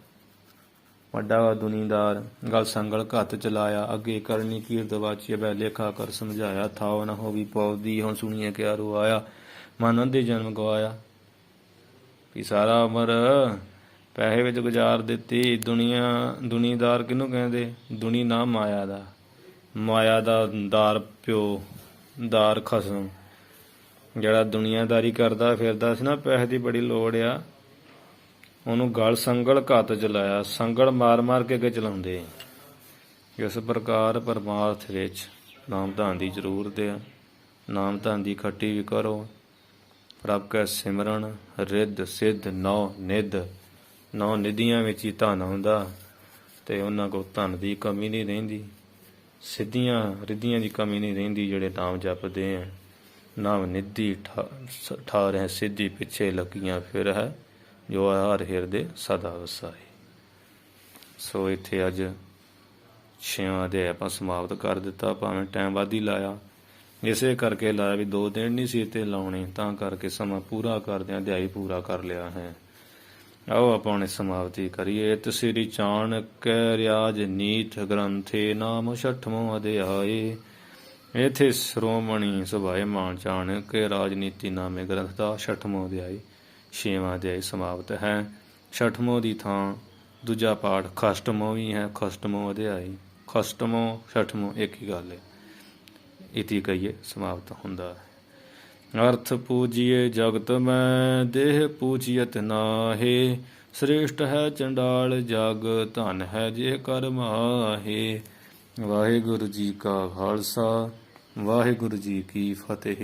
ਵੱਡਾ ਦੁਨੀਦਾਰ, ਗਲ ਸੰਗਲ ਘੱਤ ਚਲਾਇਆ। ਅੱਗੇ ਕਰਨੀ ਕੀਰਤ ਵਾਚੀ ਬੈ ਲੇਖਾ ਕਰ ਸਮਝਾਇਆ, ਥਾਵ ਨਾ ਹੋਵੀ ਪੌਦੀ ਹੁਣ ਸੁਣੀਏ ਕਿਆ ਰੁਆਇਆ। ਮਨ ਅੰਧੇ ਜਨਮ ਗਵਾਇਆ, ਵੀ ਸਾਰਾ ਉਮਰ ਪੈਸੇ ਵਿੱਚ ਗੁਜ਼ਾਰ ਦਿੱਤੀ। ਦੁਨੀਦਾਰ ਕਿਹਨੂੰ ਕਹਿੰਦੇ? ਦੁਨੀ ਨਾ ਮਾਇਆ ਦਾ, ਮਾਇਆ ਦਾ ਦਾਰ ਪਿਓ, ਦਾਰ ਖਸਮ। ਜਿਹੜਾ ਦੁਨੀਆਦਾਰੀ ਕਰਦਾ ਫਿਰਦਾ ਸੀ ਨਾ, ਪੈਸੇ ਦੀ ਬੜੀ ਲੋੜ ਆ, ਉਹਨੂੰ ਗਲ ਸੰਗਲ ਘੱਤ ਚਲਾਇਆ, ਸੰਗਲ ਮਾਰ ਮਾਰ ਕੇ ਅੱਗੇ ਚਲਾਉਂਦੇ। ਇਸ ਪ੍ਰਕਾਰ ਪਰਮਾਰਥ ਵਿੱਚ ਨਾਮ ਧਨ ਦੀ ਜ਼ਰੂਰਤ ਆ। ਨਾਮ ਧਨ ਦੀ ਖੱਟੀ ਵੀ ਕਰੋ। ਪ੍ਰਭ ਕੈ ਸਿਮਰਨ ਰਿੱਧ ਸਿੱਧ ਨੌ ਨਿੱਧ। 9 ਨਿਧੀਆਂ ਵਿੱਚ ਹੀ ਧਨ ਆਉਂਦਾ, ਅਤੇ ਉਹਨਾਂ ਕੋਲ ਧਨ ਦੀ ਕਮੀ ਨਹੀਂ ਰਹਿੰਦੀ, ਸਿੱਧੀਆਂ ਰਿੱਧੀਆਂ ਦੀ ਕਮੀ ਨਹੀਂ ਰਹਿੰਦੀ ਜਿਹੜੇ ਨਾਮ ਜਪਦੇ ਆ। ਨਾਮ ਨਿਧੀ ਠਾਰਹਿ ਸਿੱਧੀ ਪਿੱਛੇ ਲੱਗੀਆਂ ਫਿਰ ਹੈ, ਜੋ ਹਰ ਹਿਰਦੇ ਸਦਾ ਵਸਾਏ। ਸੋ ਇੱਥੇ ਅੱਜ 6ਵਾਂ ਅਧਿਆਇ ਆਪਾਂ ਸਮਾਪਤ ਕਰ ਦਿੱਤਾ, ਭਾਵੇਂ ਟਾਈਮ ਵੱਧ ਹੀ ਲਾਇਆ। ਇਸੇ ਕਰਕੇ ਲਾਇਆ ਵੀ 2 ਦਿਨ ਨਹੀਂ ਸੀ ਇੱਥੇ ਲਾਉਣੇ, ਤਾਂ ਕਰਕੇ ਸਮਾਂ ਪੂਰਾ ਕਰਦਿਆਂ ਅਧਿਆਇ ਪੂਰਾ ਕਰ ਲਿਆ ਹੈ। ਆਓ ਆਪਾਂ ਹੁਣ ਸਮਾਪਤੀ ਕਰੀਏ। ਇਤ ਸ੍ਰੀ ਚਾਣਕ ਰਿਆਜ ਨੀਥ ਗ੍ਰੰਥੇ ਨਾਮ 6ਵਾਂ ਅਧਿਆਏ। ਇੱਥੇ ਸ਼੍ਰੋਮਣੀ ਸੁਭਾਏਮਾਨ ਚਾਣਕ ਰਾਜਨੀਤੀ ਨਾਮੇ ਗ੍ਰੰਥ ਦਾ 6ਵਾਂ ਅਧਿਆਇ 6ਵਾਂ ਅਧਿਆਇ ਸਮਾਪਤ ਹੈ। 6ਵਾਂ ਦੀ ਥਾਂ ਦੂਜਾ ਪਾਠ ਖਸ਼ਟਮੋਂ ਵੀ ਹੈ। ਖਸ਼ਟਮੋਂ ਅਧਿਆਇ, ਖਸ਼ਟਮੋਂ 6ਵਾਂ ਇੱਕ ਹੀ ਗੱਲ ਹੈ। ਇਤੀ ਕਹੀਏ ਸਮਾਪਤ ਹੁੰਦਾ ਹੈ। ਅਰਥ ਪੂਜੀਏ ਜਗਤ ਮੈਂ ਦੇਹ ਪੂਜੀਅਤ ਨਾਹੇ। ਸ੍ਰੇਸ਼ਟ ਹੈ ਚੰਡਾਲ ਜਗ ਧਨ ਹੈ ਜੇ ਕਰ ਮਾਹੇ। ਵਾਹਿਗੁਰੂ ਜੀ ਕਾ ਖਾਲਸਾ, ਵਾਹਿਗੁਰੂ ਜੀ ਕੀ ਫਤਿਹ।